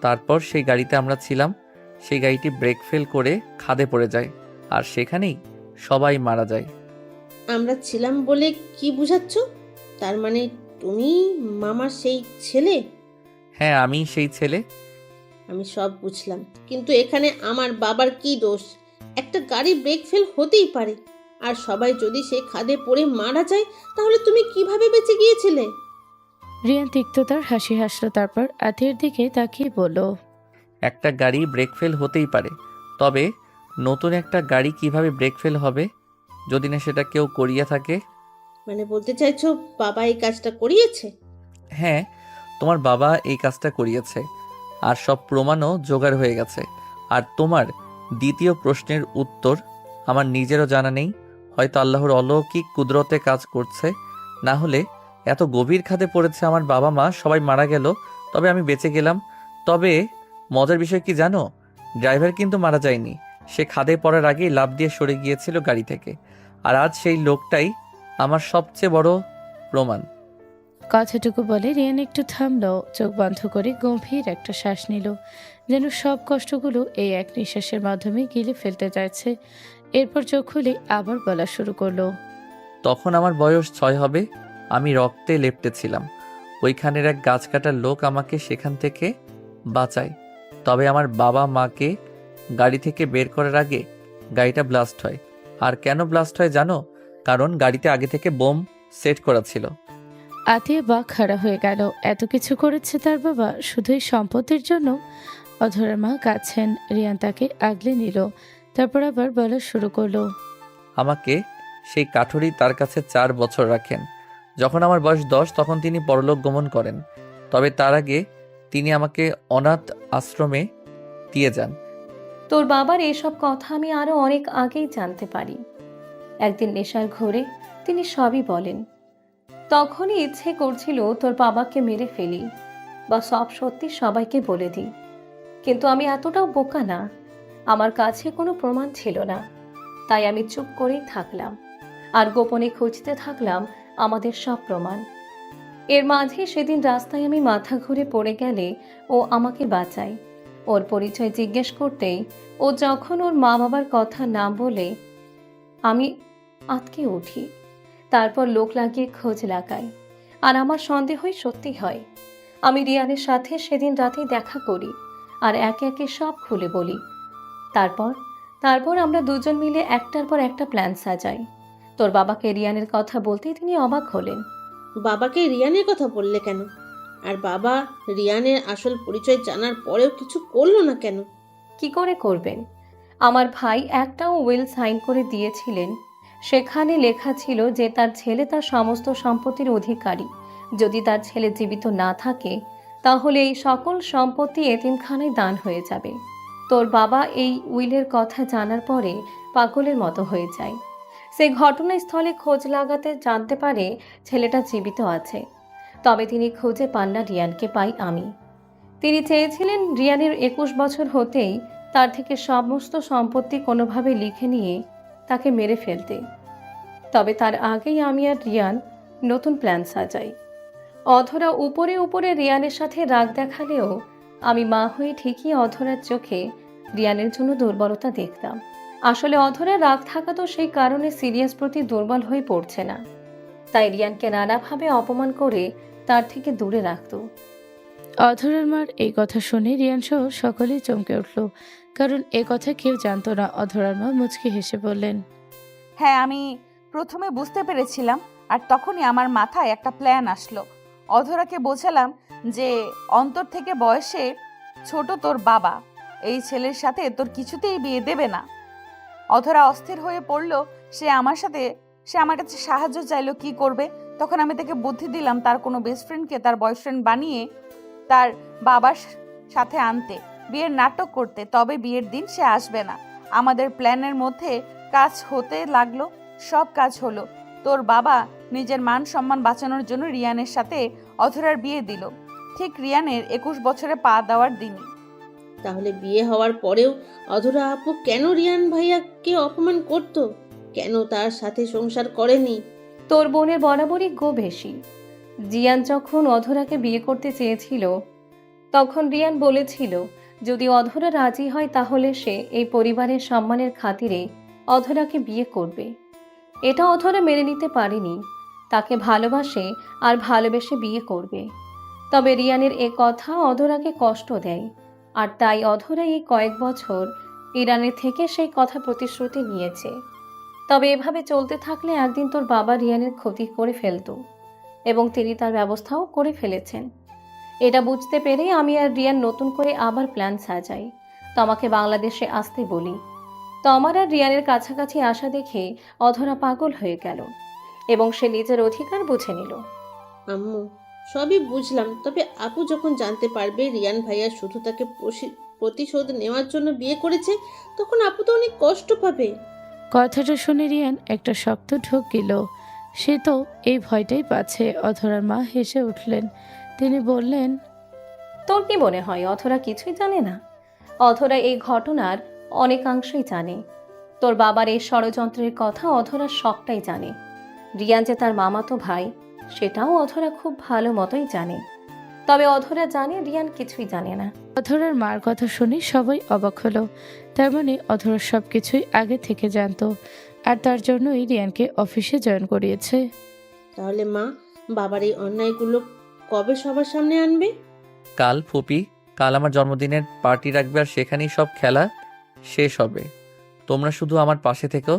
তারপর সেই গাড়িতে আমরা ছিলাম। সেই গাড়িটি ব্রেক ফেল করে খাদে পড়ে যায়, আর সেখানেই সবাই মারা যায়। আমরা ছিলাম বলে কি বুঝাচ্ছ? তার মানে তুমি মামার সেই ছেলে? হ্যাঁ, আমি সেই ছেলে। আমি সব বুঝলাম, কিন্তু এখানে আমার বাবার কি দোষ? একটা গাড়ি ব্রেক ফেল হতেই পারে, আর সবাই যদি সেই খাদে পড়ে মারা যায়, তাহলে তুমি কিভাবে বেঁচে গিয়েছিলে? রিয়ান তিক্ততার হাসি হাসলো। তারপর আতিয়ার দিকে তাকিয়ে বলল, একটা গাড়ি ব্রেক ফেল হতেই পারে, তবে নতুন একটা গাড়ি কিভাবে ব্রেক ফেল হবে যদি না সেটা কেউ করিয়ে থাকে? মানে বলতে চাইছো বাবা এই কাজটা করিয়েছে? হ্যাঁ, তোমার বাবা এই কাজটা করিয়েছে, আর সব প্রমাণও জোগাড় হয়ে গেছে। আর তোমার দ্বিতীয় প্রশ্নের উত্তর আমার নিজেরও জানা নেই। হয়তো আল্লাহর অলৌকিক কুদরতে কাজ করছে, না হলে এত গভীর খাদে পড়েছে আমার বাবা মা সবাই মারা গেল, তবে আমি বেঁচে গেলাম। তবে মজার বিষয় কি জানো? ড্রাইভার কিন্তু মারা যায়নি। সে খাদে পড়ার আগেই লাফ দিয়ে সরে গিয়েছিল গাড়ি থেকে। আর আজ সেই লোকটাই আমার সবচেয়ে বড় প্রমাণ। কথাটুকু বলে রিয়ান একটু থামলো, চোখ বন্ধ করে গম্ভীর একটা শ্বাস নিল, যেন সব কষ্টগুলো এই এক নিঃশ্বাসের মাধ্যমে গিলে ফেলতে চাইছে। এরপর চোখ খুলে আবার বলা শুরু করলো, তখন আমার বয়স 6 হবে। আমি রক্তে লেপ্টেছিলাম। ওইখানের এক গাছ কাটার লোক আমাকে সেখান থেকে বাঁচায়। তবে আমার বাবা মাকে গাড়ি থেকে বের করার আগে গাড়িটা ব্লাস্ট হয়। আর কেন ব্লাস্ট হয় জানো? কারণ গাড়িতে আগে থেকে বোম সেট করা ছিল। আতিয়া বা খাড়া হয়ে গেল। এত কিছু করেছে তার বাবা শুধুই সম্পত্তির জন্য? অধরার মা কাঁদছেন। রিয়ান তাকে আগলে নিল। তারপর আবার বলা শুরু করলো, আমাকে সেই কাঠুরি তার কাছে 4 বছর রাখেন। যখন আমার বয়স 10 তখন তিনি পরলোক গমন করেন। তবে তার আগে তিনি আমাকে অনাথ আশ্রমে দিয়ে যান। তোর বাবার এসব কথা আমি আরো অনেক আগেই জানতে পারি। একদিন নেশার ঘোরে তিনি সবই বলেন। তখনই ইচ্ছে করছিল তোর বাবাকে মেরে ফেলি বা সব সত্যি সবাইকে বলে দিই, কিন্তু আমি এতটাও বোকা না। আমার কাছে কোনো প্রমাণ ছিল না, তাই আমি চুপ করেই থাকলাম আর গোপনে খুঁজতে থাকলাম আমাদের সব প্রমাণ। এর মাঝে সেদিন রাস্তায় আমি মাথা ঘুরে পড়ে গেলে ও আমাকে বাঁচায়। ওর পরিচয় জিজ্ঞেস করতেই ও যখন ওর মা বাবার কথা না বলে আমি আটকে উঠি, তারপর লোক লাগিয়ে খোঁজ লাগাই, আর আমার সন্দেহই সত্যি হয়। আমি রিয়ানের সাথে সেদিন রাতেই দেখা করি আর একে একে সব খুলে বলি। তারপর তারপর আমরা দুজন মিলে একটার পর একটা প্ল্যান সাজাই। তোর বাবাকে রিয়ানের কথা বলতেই তিনি অবাক হলেন। বাবাকে রিয়ানের কথা বললে কেন? আর বাবা রিয়ানের আসল পরিচয় জানার পরেও কিছু করলো না কেন? কি করে করবেন? আমার ভাই একটাও উইল সাইন করে দিয়েছিলেন, সেখানে লেখা ছিল যে তার ছেলে তার সমস্ত সম্পত্তির অধিকারী। যদি তার ছেলে জীবিত না থাকে তাহলে এই সকল সম্পত্তি এতিমখানায় দান হয়ে যাবে। তোর বাবা এই উইলের কথা জানার পরে পাগলের মতো হয়ে যায়। সে ঘটনাস্থলে খোঁজ লাগাতে জানতে পারে ছেলেটা জীবিত আছে, তবে তিনি খুঁজে পান না রিয়ানকে, পাই আমি। তিনি চেয়েছিলেন রিয়ানের 21 বছর হতেই তার থেকে সমস্ত সম্পত্তি কোনোভাবে লিখে নিয়ে তাকে মেরে ফেলতে। তবে তার আগেই আমি আর রিয়ান নতুন প্ল্যান সাজাই। অধরা উপরে উপরে রিয়ানের সাথে রাগ দেখালেও আমি মা হয়ে ঠিকই অধরার চোখে রিয়ানের জন্য দুর্বলতা দেখতাম। আসলে অধরা রাগ থাকা তো সেই কারণে সিরিয়াস প্রতি দুর্বল হয়ে পড়ছে না, তাই রিয়ানকে নানাভাবে অপমান করে তার থেকে দূরে রাখত। অধরার মার এই কথা শুনে রিয়ান সহ সকলেই চমকে উঠল, কারণ এ কথা কেউ জানতো না। অধরার মা মুচকি হেসে বললেন, হ্যাঁ, আমি প্রথমে বুঝতে পেরেছিলাম, আর তখনই আমার মাথায় একটা প্ল্যান আসলো। অধরাকে বোঝালাম যে অন্তর থেকে বয়সে ছোট তোর বাবা এই ছেলের সাথে তোর কিছুতেই বিয়ে দেবে না। অধরা অস্থির হয়ে পড়ল। সে আমার কাছে সাহায্য চাইলো কি করবে। তখন আমি তাকে বুদ্ধি দিলাম তার কোনো বেস্ট ফ্রেন্ডকে তার বয়ফ্রেন্ড বানিয়ে তার বাবার সাথে আনতে, বিয়ের নাটক করতে। তবে বিয়ের দিন সে আসবে না। আমাদের প্ল্যানের মধ্যে কাজ হতে লাগলো, সব কাজ হলো। তোর বাবা নিজের মান সম্মান বাঁচানোর জন্য রিয়ানের সাথে অধরার বিয়ে দিল, ঠিক রিয়ানের 21 বছরে পা দেওয়ার দিনই। তাহলে বিয়ে হওয়ার পরেও অধরা আপু কেন রিয়ান ভাইয়াকে অপমান করত? কেন তার সাথে সংসার করেনি? তোর বোনের বরাবরই গো বেশি। জিয়ান যখন অধরাকে বিয়ে করতে চেয়েছিল তখন রিয়ান বলেছিল যদি অধরা রাজি হয় তাহলে সে এই পরিবারের সম্মানের খাতিরে অধরাকে বিয়ে করবে। এটা অধরা মেনে নিতে পারেনি। তাকে ভালোবাসে আর ভালোবেসে বিয়ে করবে। তবে রিয়ানের এ কথা অধরাকে কষ্ট দেয়, আর তাই অধরা এই কয়েক বছর ইরানের থেকে সেই কথা প্রতিশ্রুতি নিয়েছে। তবে এভাবে চলতে থাকলে একদিন তোর বাবা রিয়ানের ক্ষতি করে ফেলতো, এবং তিনি তার ব্যবস্থাও করে ফেলেছেন। এটা বুঝতে পেরে আমি আর রিয়ান নতুন করে আবার প্ল্যান সাজাই। তমাকে বাংলাদেশে আসতে বলি। তমার আর রিয়ানের কাছাকাছি আসা দেখে অধরা পাগল হয়ে গেল এবং সে নিজের অধিকার বুঝে নিল। আম্মু, সবই বুঝলাম, তবে আপু যখন জানতে পারবে রিয়ান ভাইয়া শুধু তাকে প্রতিশোধ নেওয়ার জন্য বিয়ে করেছে, তখন আপু তো অনেক কষ্ট পাবে। কথাটা শুনে রিয়ান একটা শক্ত ঢোক গেল। সে তো এই ভয়টাই পাচ্ছে। অধরার মা হেসে উঠলেন। তিনি বললেন, তোর কি মনে হয় অধরা কিছুই জানে না? অধরা এই ঘটনার অনেকাংশই জানে। তোর বাবার এই ষড়যন্ত্রের কথা অধরা সবটাই জানে। রিয়ান যে তার মামাতো ভাই সেটাও অধরা খুব ভালো মতোই জানে। তবে অধরা জানে রিয়ান কিছুই জানে না। অধরার মার কথা শুনে সবাই অবাক হলো। তার মানে অধরা সব কিছুই আগে থেকে জানতো, আর তার জন্যই রিয়ানকে অফিসে জয়েন করিয়েছে। তাহলে মা, বাবার এই অন্যায়গুলো কবে সবার সামনে আনবে? কাল ফুপি, কাল আমার জন্মদিনের পার্টি রাখবে, আর সেখানেই সব খেলা শেষ হবে। তোমরা শুধু আমার পাশে থেকো।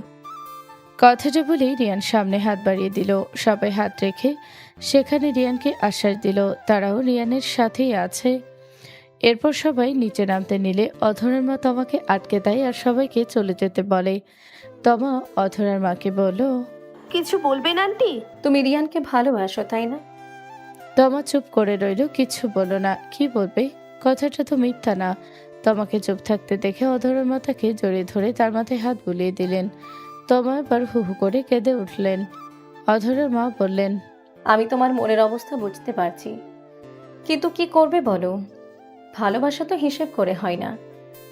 কথাটা বলেই রিয়ান সামনে হাত বাড়িয়ে দিল। সবাই হাত রেখে সেখানে রিয়ানকে আশ্বাস দিল তারাও রিয়ানের সাথেই আছে। এরপর সবাই নিচে নামতে নিলে অধরার মা তমাকে আটকে দেয় আর সবাইকে চলে যেতে বলে। তমা অধরার মাকে বলল, কিছু বলবেন আন্টি? তুমি রিয়ানকে ভালোবাসো তাই না? তমা চুপ করে রইল, কিছু বলল না। কি বলবে? কথাটা তো মিথ্যা না। তমাকে চুপ থাকতে দেখে অধরার মাথাকে জড়িয়ে ধরে তার মাথায় হাত বুলিয়ে দিলেন। তমা এবার হু হু করে কেঁদে উঠলেন। অধরার মা বললেন, আমি তোমার মনের অবস্থা বুঝতে পারছি, কিন্তু কি করবে বলো? ভালোবাসা তো হিসেব করে হয় না।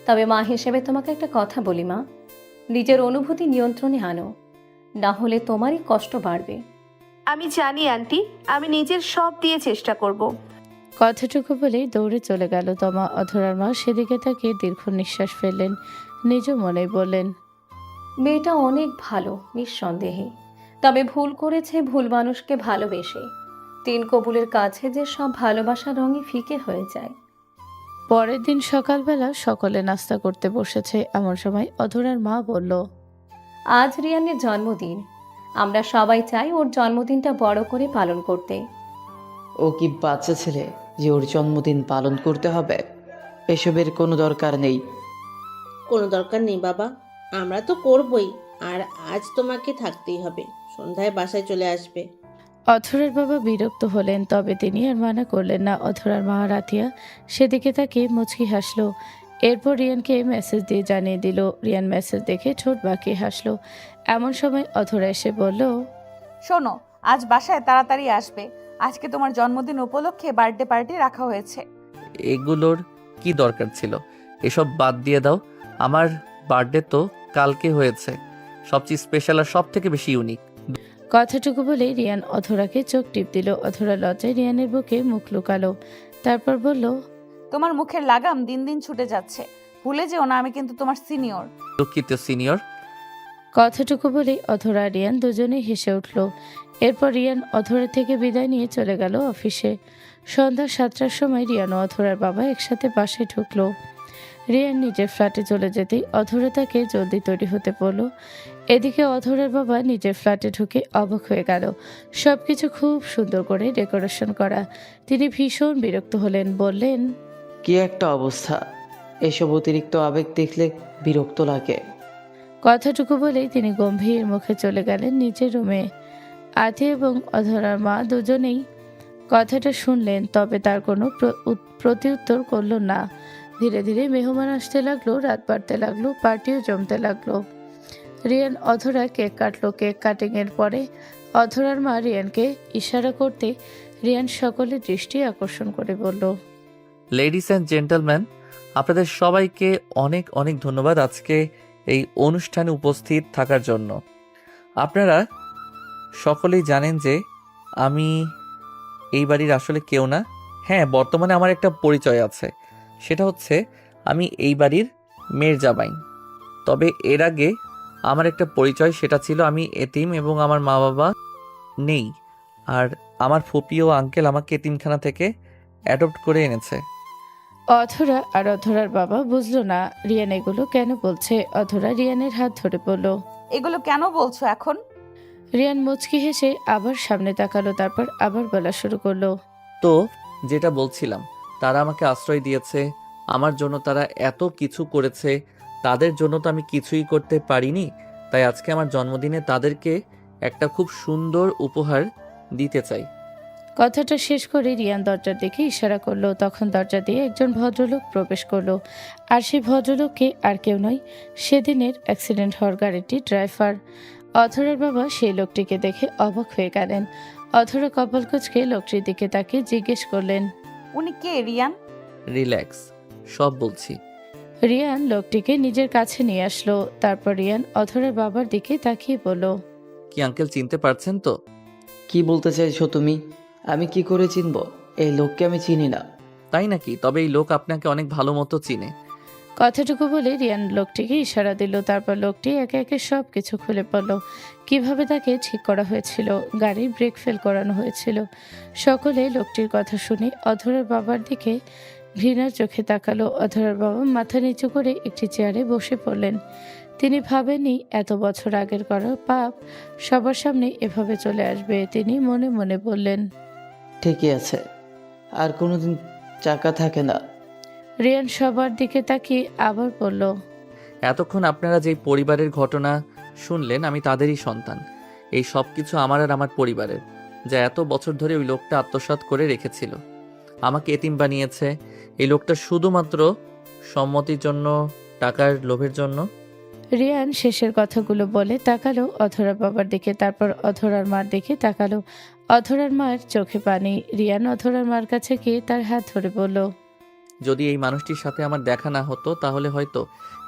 তবে মা হিসেবে তোমাকে একটা কথা বলি মা, নিজের অনুভূতি নিয়ন্ত্রণে আনো, না হলে তোমারই কষ্ট বাড়বে। আমি জানি আন্টি, আমি নিজের সব দিয়ে চেষ্টা করব। কথাটুকু বলেই দৌড়ে চলে গেল তমা। অধরার মা সেদিকে তাকিয়ে দীর্ঘ নিঃশ্বাস ফেললেন, নিজ মনেই বললেন, মেয়েটা অনেক ভালো নিঃসন্দেহে, তবে ভুল করেছে ভুল মানুষকে ভালোবেসে। তিন কবুলের কাছে যে সব ভালোবাসার রঙই ফিকে হয়ে যায়। পরের দিন সকালবেলা সকলে নাস্তা করতে বসেছে। এমন সময় অধরার মা বলল, আজ রিয়ানের জন্মদিন, আমরা সবাই চাই ওর জন্মদিনটা বড় করে পালন করতে। ও কি বাচ্চা ছেলে যে ওর জন্মদিন পালন করতে হবে? এসবের কোনো দরকার নেই। কোনো দরকার নেই বাবা, আমরা তো করবই। আর আজ তোমাকে থাকতেই হবে, সন্ধ্যায় বাসায় চলে আসবে। অধরার বাবা বিরক্ত হলেন, তবে তিনি আর মানা করলেন না। অধরার মা রাতিয়া সেদিকে তাকিয়ে মুচকি হাসলো। এরপর রিয়ানকে মেসেজ দিয়ে জানিয়ে দিল। রিয়ান মেসেজ দেখে ঠোঁট বাঁকিয়ে হাসলো। এমন সময় অধরা এসে বলল, শোনো, আজ বাসায় তাড়াতাড়ি আসবে। আজকে তোমার জন্মদিন উপলক্ষে বার্থডে পার্টি রাখা হয়েছে। এগুলোর কি দরকার ছিল? এসব বাদ দিয়ে দাও। আমার বার্থডে তো কালকে হয়েছে। সবচেয়ে স্পেশাল আর সব থেকে বেশি ইউনিক। কথাটুকু বলে রিয়ান অধরাকে চোখ টিপ দিল। অধরা লজ্জায় রিয়ানের বুকে মুখ লুকালো। তারপর বলল, তোমার মুখের লাগাম দিন দিন ছুটে যাচ্ছে। ভুলে যেও না, আমি কিন্তু তোমার সিনিয়র। দুঃখিত সিনিয়র। কথাটুকু বলেই অধরা আর রিয়ান দুজনেই হেসে উঠল। এরপর রিয়ান অধরা থেকে বিদায় নিয়ে চলে গেল অফিসে। সন্ধ্যা 7টার সময় রিয়ান ও অধরার বাবা একসাথে বাসে ঢুকলো। রিয়ান নিজের ফ্ল্যাটে চলে যেতেই অধরা তাকে জলদি তৈরি হতে বলল। এদিকে অধরার বাবা নিজের ফ্ল্যাটে ঢুকে অবাক হয়ে গেল। সবকিছু খুব সুন্দর করে ডেকোরেশন করা। তিনি ভীষণ বিরক্ত হলেন, বললেন, কি একটা অবস্থা! এসব অতিরিক্ত আবেগ দেখলে বিরক্ত লাগে। কথাটুকু বলেই তিনি গম্ভীর মুখে চলে গেলেন নিজের রুমে। আথি এবং অধরার মা দুজনেই কথাটা শুনলেন, তবে তার কোনো প্রতিউত্তর করল না। ধীরে ধীরে মেহমান আসতে লাগলো, রাত বাড়তে লাগলো, পার্টিও জমতে লাগলো। রিয়ান অধরা কেক কাটলো। কেক কাটিং এর পরে অধরার মা রিয়ানকে ইশারা করতে রিয়ান সকলের দৃষ্টি আকর্ষণ করে বলল, লেডিস অ্যান্ড জেন্টলম্যান, আপনাদের সবাইকে অনেক অনেক ধন্যবাদ আজকে এই অনুষ্ঠানে উপস্থিত থাকার জন্য। আপনারা সকলেই জানেন যে আমি এই বাড়ির আসলে কেউ না। হ্যাঁ, বর্তমানে আমার একটা পরিচয় আছে, সেটা হচ্ছে আমি এই বাড়ির মেয়ের জামাই। তবে এর আগে আমার একটা পরিচয়, সেটা ছিল আমি এতিম এবং আমার মা বাবা নেই। আর আমার ফুপি ও আঙ্কেল আমাকে এতিমখানা থেকে অ্যাডপ্ট করে এনেছে। অধরা আর অধরার বাবা বুঝলো না রিয়ান এগুলো কেন বলছে। অধরা রিয়ানের হাত ধরে বলল, এগুলো কেন বলছো এখন? রিয়ান মুচকি হেসে আবার সামনে তাকালো, তারপর আবার বলা শুরু করলো, তো যেটা বলছিলাম, তারা আমাকে আশ্রয় দিয়েছে, আমার জন্য তারা এত কিছু করেছে, তাদের জন্য তো আমি কিছুই করতে পারিনি। তাই আজকে আমার জন্মদিনে তাদেরকে একটা খুব সুন্দর উপহার দিতে চাই। কথাটা শেষ করে রিয়ান দরজার দিকে ইশারা করলো। তখন দরজা দিয়ে একজন ভদ্রলোক প্রবেশ করলো। আর সেই ভদ্রলোককে আর কেউ নয়, সেদিনের অ্যাক্সিডেন্ট হওয়ার গাড়িটির ড্রাইভার। অধরার বাবা সেই লোকটিকে দেখে অবাক হয়ে গেলেন। অধরা কপাল কুঁচকে লোকটির দিকে তাকিয়ে জিজ্ঞেস করলেন, উনি কে রিয়ান? রিল্যাক্স, সব বলছি। রিয়ান লোকটিকে নিজের কাছে নিয়ে আসলো। তারপর রিয়ান অধরার বাবার দিকে তাকিয়ে বলল, কি আঙ্কেল চিনতে পারছেন তো? কি বলতে চাইছো তুমি? আমি কি করে চিনব? এই লোককে আমি চিনি না। তাই নাকি? তবে এই লোক আপনাকে অনেক ভালো মতো চিনে। কথাটুকু বলে রিয়ান লোকটিকে ইশারা দিল। তারপর লোকটি একে একে সব কিছু খুলে পড়ল। কিভাবে তাকে ঠিক করা হয়েছিল, গাড়ির ব্রেক ফেল করানো হয়েছিল। সকলে লোকটির কথা শুনে অধরার বাবার দিকে ঘৃণার চোখে তাকালো। অধরার বাবা মাথা নিচু করে একটি চেয়ারে বসে পড়লেন। তিনি ভাবেননি এত বছর আগের করা পাপ সবার সামনে এভাবে চলে আসবে। তিনি মনে মনে বললেন, ঠিকই আছে, আর কোনোদিন চাকা থাকে না। রিয়ান সবার দিকে তাকিয়ে আবার বলল, এতক্ষণ আপনারা যেই পরিবারের ঘটনা শুনলেন, আমি তাদেরই সন্তান। এই সব কিছু আমার আর আমার পরিবারের। যা এত বছর ধরে ওই লোকটা আত্মসাৎ করে রেখেছিল। আমাকে এতিম বানিয়েছে এই লোকটা শুধুমাত্র সম্মতির জন্য, টাকার লোভের জন্য। রিয়ান শেষের কথাগুলো বলে তাকালো অধরার বাবার দিকে, তারপর অধরার মার দিকে তাকালো। অধরার মার চোখে পানি। রিয়ান অধরার মার কাছে গিয়ে তার হাত ধরে বলল, যদি এই মানুষটির সাথে আমার দেখা না হতো তাহলে হয়তো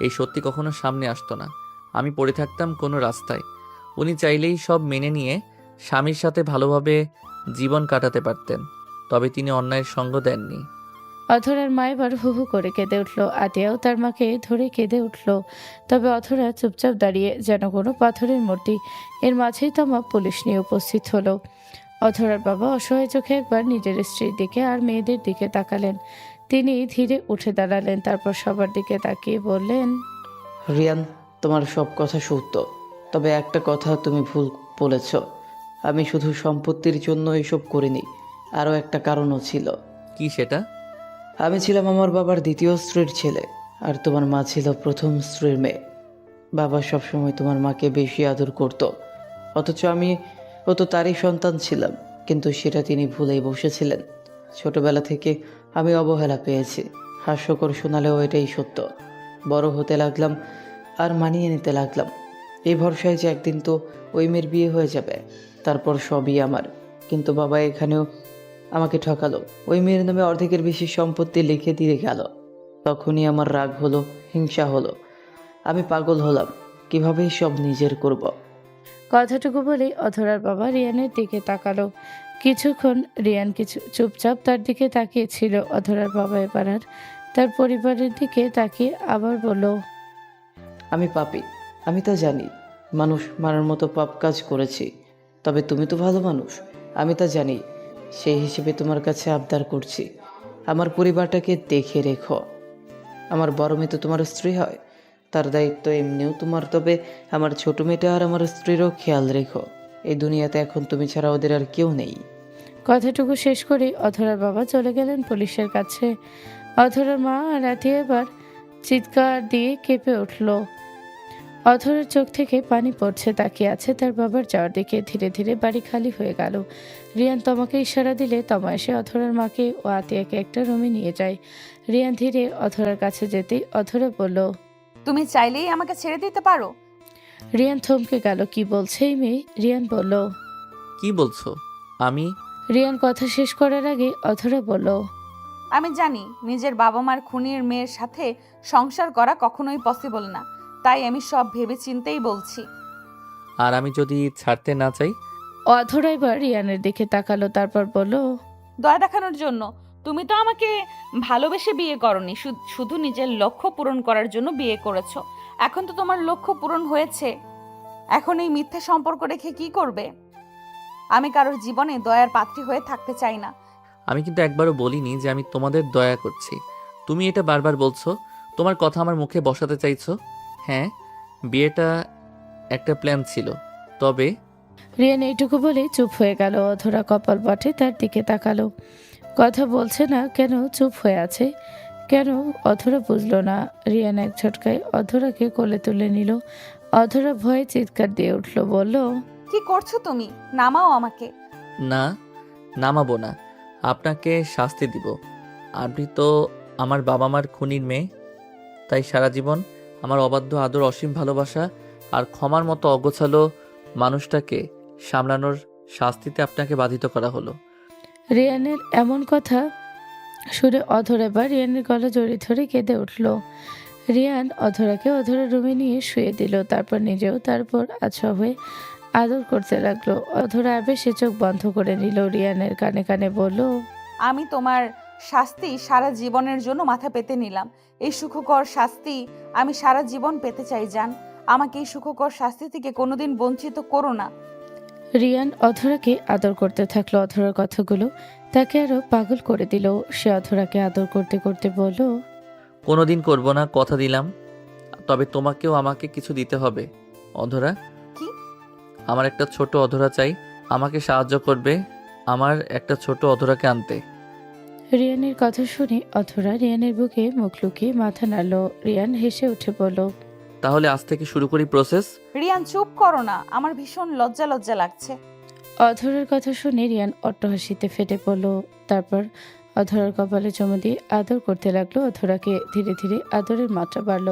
এই সত্যি কখনো সামনে আসতো না। আমি পড়ে থাকতাম কোনো রাস্তায়। উনি চাইলেই সব মেনে নিয়ে স্বামীর সাথে ভালোভাবে জীবন কাটাতে পারতেন, তবে তিনি অন্যায়ের সঙ্গ দেননি। অধরার মা এবার হু হু করে কেঁদে উঠল। আতিয়াও তার মাকে ধরে কেঁদে উঠল। তবে অধরা চুপচাপ দাঁড়িয়ে যেন কোনো পাথরের মূর্তি। এর মাঝেই তমা পুলিশ নিয়ে উপস্থিত হলো। অধরার বাবা অসহায় চোখে একবার নিজের স্ত্রীর দিকে আর মেয়েদের দিকে তাকালেন। তিনি ধীরে উঠে দাঁড়ালেন, তারপর সবার দিকে তাকিয়ে বললেন, রিয়ান, তোমার সব কথা সত্য, তবে একটা কথা তুমি ভুল বলেছ। আমি শুধু সম্পত্তির জন্য এসব করিনি, আরও একটা কারণও ছিল। কি সেটা? আমি ছিলাম আমার বাবার দ্বিতীয় স্ত্রীর ছেলে, আর তোমার মা ছিল প্রথম স্ত্রীর মেয়ে। বাবা সবসময় তোমার মাকে বেশি আদর করত, অথচ ও তো তারই সন্তান ছিলাম, কিন্তু সেটা তিনি ভুলেই বসেছিলেন। ছোটবেলা থেকে আমি অবহেলা পেয়েছি, হাস্যকর শোনালেও এটাই সত্য। বড় হতে লাগলাম আর মানিয়ে নিতে লাগলাম, এই ভরসায় যে একদিন তো ওই মেয়ের বিয়ে হয়ে যাবে, তারপর সবই আমার। কিন্তু বাবা এখানেও আমাকে ঠকালো, ওই মেয়ের নামে অর্ধেকের বেশি সম্পত্তি লিখে দিয়ে গেল। তখনই আমার রাগ হলো, হিংসা হলো, আমি পাগল হলাম, কিভাবে সব নিজের করব। কথাটুকু বলেই অধরার বাবা রিয়ানের দিকে তাকালো। কিছুক্ষণ রিয়ান চুপচাপ তার দিকে তাকিয়েছিল। অধরার বাবা এবার আর তার পরিবারের দিকে তাকিয়ে আবার বলল, আমি পাপী, আমি তা জানি, মানুষ মারার মতো পাপ কাজ করেছি, তবে তুমি তো ভালো মানুষ, আমি তা জানি। সেই হিসেবে তোমার কাছে আবদার করছি, আমার পরিবারটাকে দেখে রেখো। আমার বড় মেয়ে তো তোমার স্ত্রী হয়, তার দায়িত্ব এমনিও তোমার, তবে আমার ছোট মেয়েটা আর আমার স্ত্রীরও খেয়াল রেখো। এই দুনিয়াতে এখন তুমি ছাড়া ওদের আর কেউ নেই। কথাটুকু শেষ করে অধরার বাবা চলে গেলেন পুলিশের কাছে। অধরার মা আর আতিয়া এবার চিৎকার দিয়ে কেঁপে উঠল। অধরার চোখ থেকে পানি পড়ছে, তাকিয়ে আছে তার বাবার যাওয়ার দিকে। ধীরে ধীরে বাড়ি খালি হয়ে গেল। রিয়ান তমাকে ইশারা দিলে তমা এসে অধরার মাকে ও আতিয়াকে একটা রুমে নিয়ে যায়। রিয়ান ধীরে অধরার কাছে যেতেই অধরা বলল, তুমি চাইলেই আমাকে ছেড়ে দিতে পারো। রিয়ান থমকে গেল। কি বলছে এই মেয়ে? রিয়ান বলল, কি বলছো? আমি রিয়ান কথা শেষ করার আগে অধরা বলল, আমি জানি নিজের বাবা মার খুনির মেয়ের সাথে সংসার করা কখনোই পসিবল না, তাই আমি সব ভেবে চিন্তেই বলছি। আর আমি যদি ছাড়তে না চাই? অধরা এবার রিয়ানের দিকে তাকালো, তারপর বলল, দয়া দেখানোর জন্য? তুমি তো আমাকে ভালোবেসে বিয়ে করনি, শুধু নিজের লক্ষ্য পূরণ করার জন্য বিয়ে করেছো। এখন তো তোমার লক্ষ্য পূরণ হয়েছে, এখন এই মিথ্যে সম্পর্ক রেখে কি করবে? আমি কারোর জীবনে দয়ার পাত্রী হয়ে থাকতে চাই না। আমি কিন্তু একবারও বলিনি যে আমি তোমাদের দয়া করছি। তুমি এটা বারবার বলছো, তোমার কথা আমার মুখে বসাতে চাইছো। হ্যাঁ, বিয়েটা একটা প্ল্যান ছিল, তবে রিয়ান এইটুকু বলে চুপ হয়ে গেল। অধরা কপাল বটে তার দিকে তাকালো। কথা বলছে না কেন, চুপ হয়ে আছে কেন, অধরা বুঝলো না। রিয়ান এক ঝটকায় অধরাকে কোলে তুলে নিল। অধরা ভয়ে চিৎকার দিয়ে উঠল, বলল, কি করছো তুমি? নামাও আমাকে। না, নামাবো না, আপনাকে শাস্তি দিব। আপনি তো আমার বাবা মার খুনির মেয়ে, তাই সারা জীবন আমার অবাধ্য আদর, অসীম ভালোবাসা আর ক্ষমার মতো অগোছালো মানুষটাকে সামলানোর শাস্তিতে আপনাকে বাধিত করা হলো। রিয়ানের এমন কথা শুনে অধরা এবার রিয়ানের গলা জড়িয়ে ধরে কেঁদে উঠল। রিয়ান অধরাকে অধরা রুমে নিয়ে শুয়ে দিল, তারপর নিজেও তারপর আছোয়া হয়ে আদর করতে লাগলো। অধরা আবেশে চোখ বন্ধ করে নিল। রিয়ানের কানে কানে বলল, আমি তোমার শাস্তি সারা জীবনের জন্য মাথা পেতে নিলাম। এই সুখকর শাস্তি আমি সারা জীবন পেতে চাই জান। আমাকে এই সুখকর শাস্তি থেকে কোনোদিন বঞ্চিত করো না। রিয়ান অধরাকে আদর করতে থাকলো। অধরার কথাগুলো তাকে আরো পাগল করে দিল। সে অধরাকে আদর করতে করতে বলল, কোনোদিন করব না, কথা দিলাম। তবে তোমাকেও আমাকে কিছু দিতে হবে। অধরা, কি? আমার একটা ছোট অধরা চাই, আমাকে সাহায্য করবে আমার একটা ছোট অধরাকে আনতে। রিয়ানের কথা শুনে অধরা রিয়ানের বুকে মুখ লুকিয়ে মাথা নাড়ল। রিয়ান হেসে উঠে বলল, তাহলে আজ থেকে শুরু করি প্রসেস। রিয়ান চুপ করো না, আমার ভীষণ লজ্জা লজ্জা লাগছে। অধরার কথা শুনে রিয়ান অট্টহাসিতে ফেটে পড়ল। তারপর অধরার কপালে চুমু দিয়ে আদর করতে লাগলো অধরাকে। ধীরে ধীরে আদরের মাত্রা বাড়ল।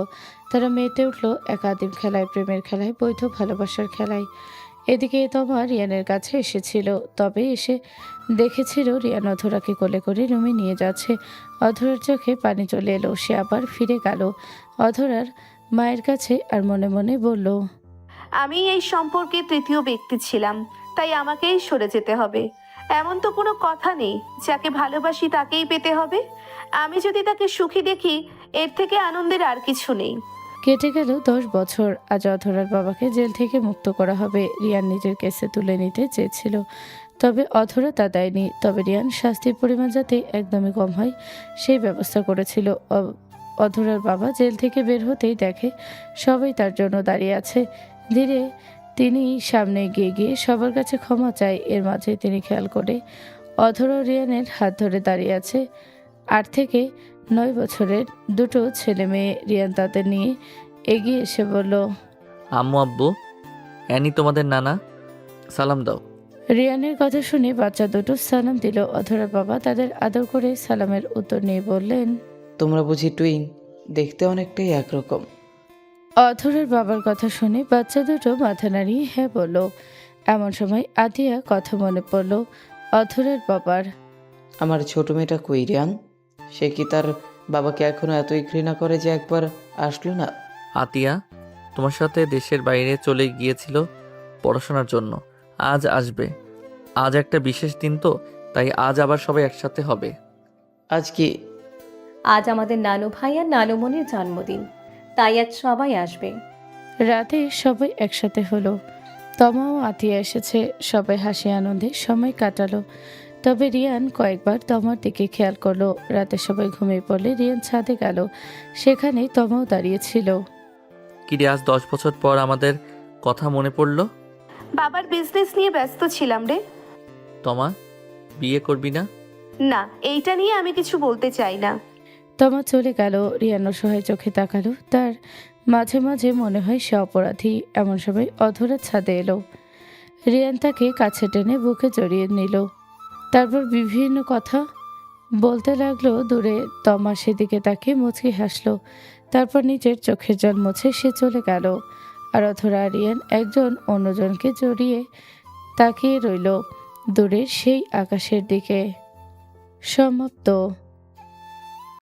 তারা মেতে উঠল এক আদিম খেলায়, প্রেমের খেলায়, বৈধ ভালোবাসার খেলায়। এদিকে তমা রিয়ানের কাছে এসেছিল, তবে এসে দেখেছিল রিয়ান অধরাকে কোলে করে রুমে নিয়ে যাচ্ছে। অধরার চোখে পানি চলে এলো। সে আবার ফিরে গেল অধরার মায়ের কাছে আর মনে মনে বলল, আমি এই সম্পর্কে তৃতীয় ব্যক্তি ছিলাম, তাই আমাকেই সরে যেতে হবে। এমন তো কোনো কথা নেই, যাকে ভালোবাসি তাকেই পেতে হবে। আমি যদি তাকে সুখী দেখি, এর থেকে আনন্দের আর কিছু নেই। কেটে গেল 10 বছর। আজ অধরার বাবাকে জেল থেকে মুক্ত করা হবে। রিয়ান নিজের কেসে তুলে নিতে চেয়েছিল, তবে অধরা তা দেয়নি। তবে রিয়ান শাস্তির পরিমাণ যাতে একদমই কম হয় সেই ব্যবস্থা করেছিল। অধরার বাবা জেল থেকে বের হতেই দেখে সবাই তার জন্য দাঁড়িয়ে আছে। ধীরে তিনি সামনে এগিয়ে গিয়ে সবার কাছে ক্ষমা চায়। এর মাঝে তিনি খেয়াল করে অধরা ও রিয়ানের হাত ধরে দাঁড়িয়ে আছে 8 থেকে 9 বছরের দুটো ছেলে মেয়ে। রিয়ান তাদের নিয়ে এগিয়ে এসে বলল, আম্মু আব্বু, অ্যানি তোমাদের নানা, সালাম দাও। রিয়ানের কথা শুনে বাচ্চা দুটো সালাম দিল। অধরার বাবা তাদের আদর করে সালামের উত্তর নিয়ে বললেন, তোমরা বুঝি টুইন? দেখতে অনেকটাই একরকম। অধরার বাবার কথা শুনে বাচ্চা দুটো মাথা নাড়িয়ে হ্যাঁ বলল। এমন সময় আদিয়া কথা মনে পড়ল অধরার বাবার। আমার ছোট মেয়েটা কই রিয়ান? সে কি তার বাবাকে এখনো এতই ঘৃণা করে যে একবার আসলো না? আতিয়া তোমার সাথে দেশের বাইরে চলে গিয়েছিল পড়াশোনার জন্য, আজ আসবে। আজ একটা বিশেষ দিন তো, তাই আজ আবার সবাই একসাথে হবে। আজ কি? আজ আমাদের নানু ভাই আর নানুমণির জন্মদিন, তাই আজ সবাই আসবে। রাতে সবাই একসাথে হলো। তমাও আতিয়া এসেছে। সবাই হাসি আনন্দে সময় কাটালো। তবে রিয়ান কয়েকবার তমার দিকে খেয়াল করলো। রাতে সবাই ঘুমিয়ে পড়লে রিয়ান ছাদে গেল। সেখানে তমাও দাঁড়িয়েছিল। কিরে, আজ 10 বছর পর আমাদের কথা মনে পড়লো? বাবার বিজনেস নিয়ে ব্যস্ত ছিলাম রে। তমা, বিয়ে করবি না? না, এইটা নিয়ে আমি কিছু বলতে চাই না। তমা চলে গেল। রিয়ান অসহায় চোখে তাকালো। তার মাঝে মাঝে মনে হয় সে অপরাধী। এমন সময় অধরা ছাদে এলো। রিয়ান তাকে কাছে টেনে বুকে জড়িয়ে নিল। তারপর বিভিন্ন কথা বলতে লাগলো দূরে। তমা সেদিকে তাকে মুচকি হাসলো। তারপর নিজের চোখের জল মুছে সে চলে গেল। আর অধরা আর রিয়ান একজন অন্যজনকে জড়িয়ে তাকিয়ে রইল দূরের সেই আকাশের দিকে। সমাপ্ত।